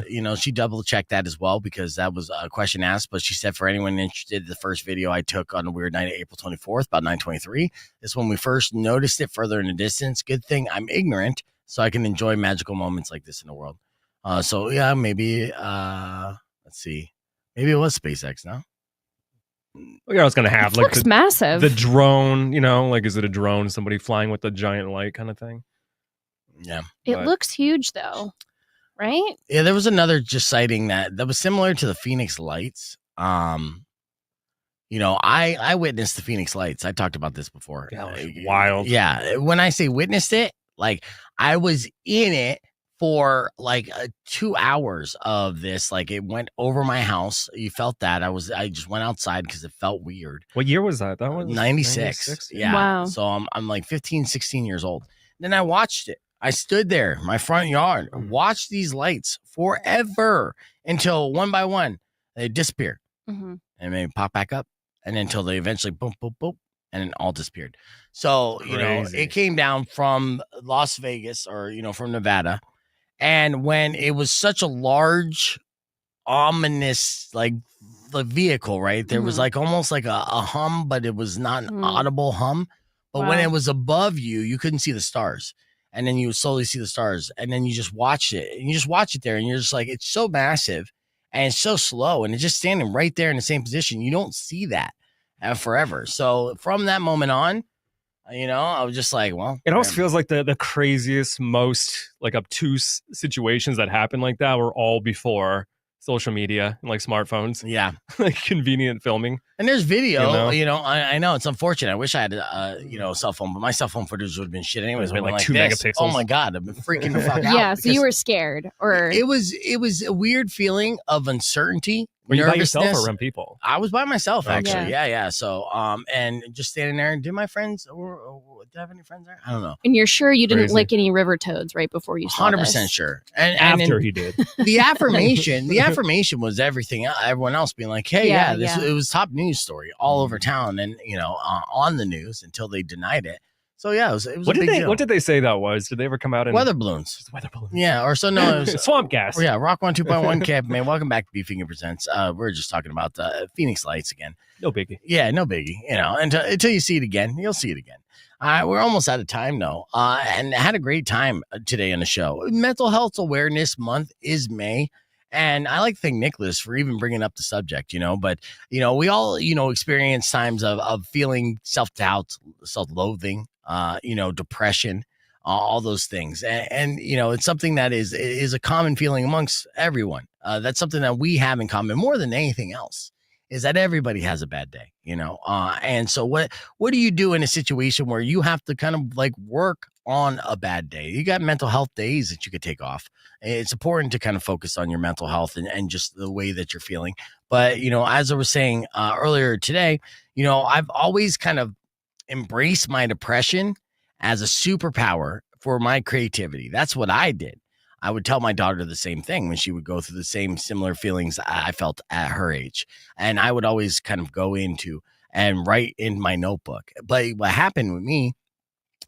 B: Yeah.
A: She double checked that as well because that was a question asked. But she said for anyone interested, the first video I took on a weird night of April 24th, about 9:23, is when we first noticed it further in the distance. Good thing I'm ignorant, so I can enjoy magical moments like this in the world. So yeah, maybe let's see, maybe it was SpaceX. No.
B: Look at what's gonna have
D: It
B: like
D: looks massive.
B: the drone. Like is it a drone? Somebody flying with a giant light kind of thing.
A: Yeah.
D: It looks huge though, right?
A: Yeah, there was another just sighting that was similar to the Phoenix Lights. I witnessed the Phoenix Lights. I talked about this before.
B: Yeah, it was wild.
A: Yeah, when I say witnessed it, like I was in it for like 2 hours of this. Like it went over my house. You felt that. I just went outside because it felt weird.
B: What year was that? That was
A: 96. Yeah.
D: Wow.
A: So I'm like 15, 16 years old. Then I watched it. I stood there, my front yard, watched these lights forever until one by one they disappear and maybe pop back up, and until they eventually boom, boom, boom, and then all disappeared. So it came down from Las Vegas or from Nevada, and when it was such a large, ominous like the vehicle, right? There was like almost like a hum, but it was not an audible hum. But when it was above you, you couldn't see the stars. And then you would slowly see the stars. And then you just watched it. And you just watch it there. And you're just like, it's so massive. And it's so slow. And it's just standing right there in the same position. You don't see that forever. So from that moment on, I was just like, well.
B: It almost feels like the craziest, most like obtuse situations that happen like that were all before social media and like smartphones.
A: Yeah.
B: Like convenient filming.
A: And there's video, I know it's unfortunate. I wish I had a cell phone, but my cell phone footage would have been shit anyways.
B: Like
A: like
B: 2 megapixels.
A: Oh my God, I've been freaking the fuck out.
D: Yeah, so you were scared, or
A: it was a weird feeling of uncertainty.
B: Were you by
A: nervousness.
B: yourself or around people?
A: I was by myself actually.
D: Yeah.
A: Yeah. So and just standing there. Did my friends or did I have any friends there? I don't know.
D: and you're sure you didn't
B: Crazy.
D: lick any river toads right before you saw
A: 100%
D: this?
A: sure. And
B: After
A: then
B: he did.
A: the affirmation was everything. Everyone else being like, hey, it was top news story all over town and on the news until they denied it. So yeah, it was
B: What
A: a big deal.
B: What did they say that was? Did they ever come out and
A: Weather balloons?
B: Just weather balloons.
A: Yeah, or so no, it was,
B: swamp gas.
A: yeah, Rock 102.1 Cap, man. Welcome back to Beefing Presents. We're just talking about Phoenix Lights again.
B: No biggie.
A: Yeah, no biggie. Until you see it again, you'll see it again. We're almost out of time though, and had a great time today on the show. Mental Health Awareness Month is May. And I like to thank Nicholas for even bringing up the subject, but, we all, experience times of feeling self-doubt, self-loathing, depression, all those things. And it's something that is a common feeling amongst everyone. That's something that we have in common more than anything else is that everybody has a bad day, and so what do you do in a situation where you have to kind of like work on a bad day? You got mental health days that you could take off. It's important to kind of focus on your mental health and just the way that you're feeling. But, as I was saying earlier today, I've always kind of embraced my depression as a superpower for my creativity. That's what I did. I would tell my daughter the same thing when she would go through the same similar feelings I felt at her age. And I would always kind of go into and write in my notebook. But what happened with me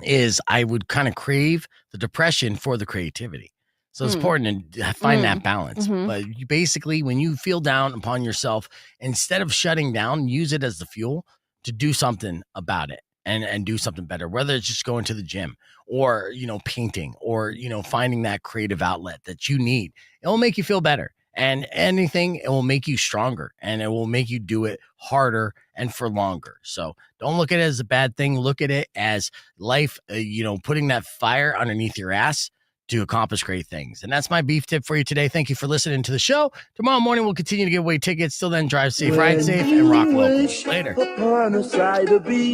A: is I would kind of crave the depression for the creativity. So it's important to find that balance. But you basically, when you feel down upon yourself, instead of shutting down, use it as the fuel to do something about it and do something better, whether it's just going to the gym or, painting or, finding that creative outlet that you need. It will make you feel better. And anything, it will make you stronger and it will make you do it harder and for longer. So don't look at it as a bad thing. Look at it as life, putting that fire underneath your ass to accomplish great things. And that's my beef tip for you today. Thank you for listening to the show. Tomorrow morning, we'll continue to give away tickets. Till then, drive safe, ride safe, and rock local. Later.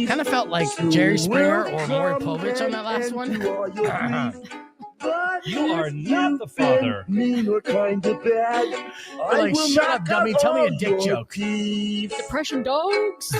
A: Kind of felt like Jerry Springer or Maury Povich on that last one.
B: You are not the father.
A: We're like, shut up, dummy. Tell me a dick joke.
D: Depression dogs.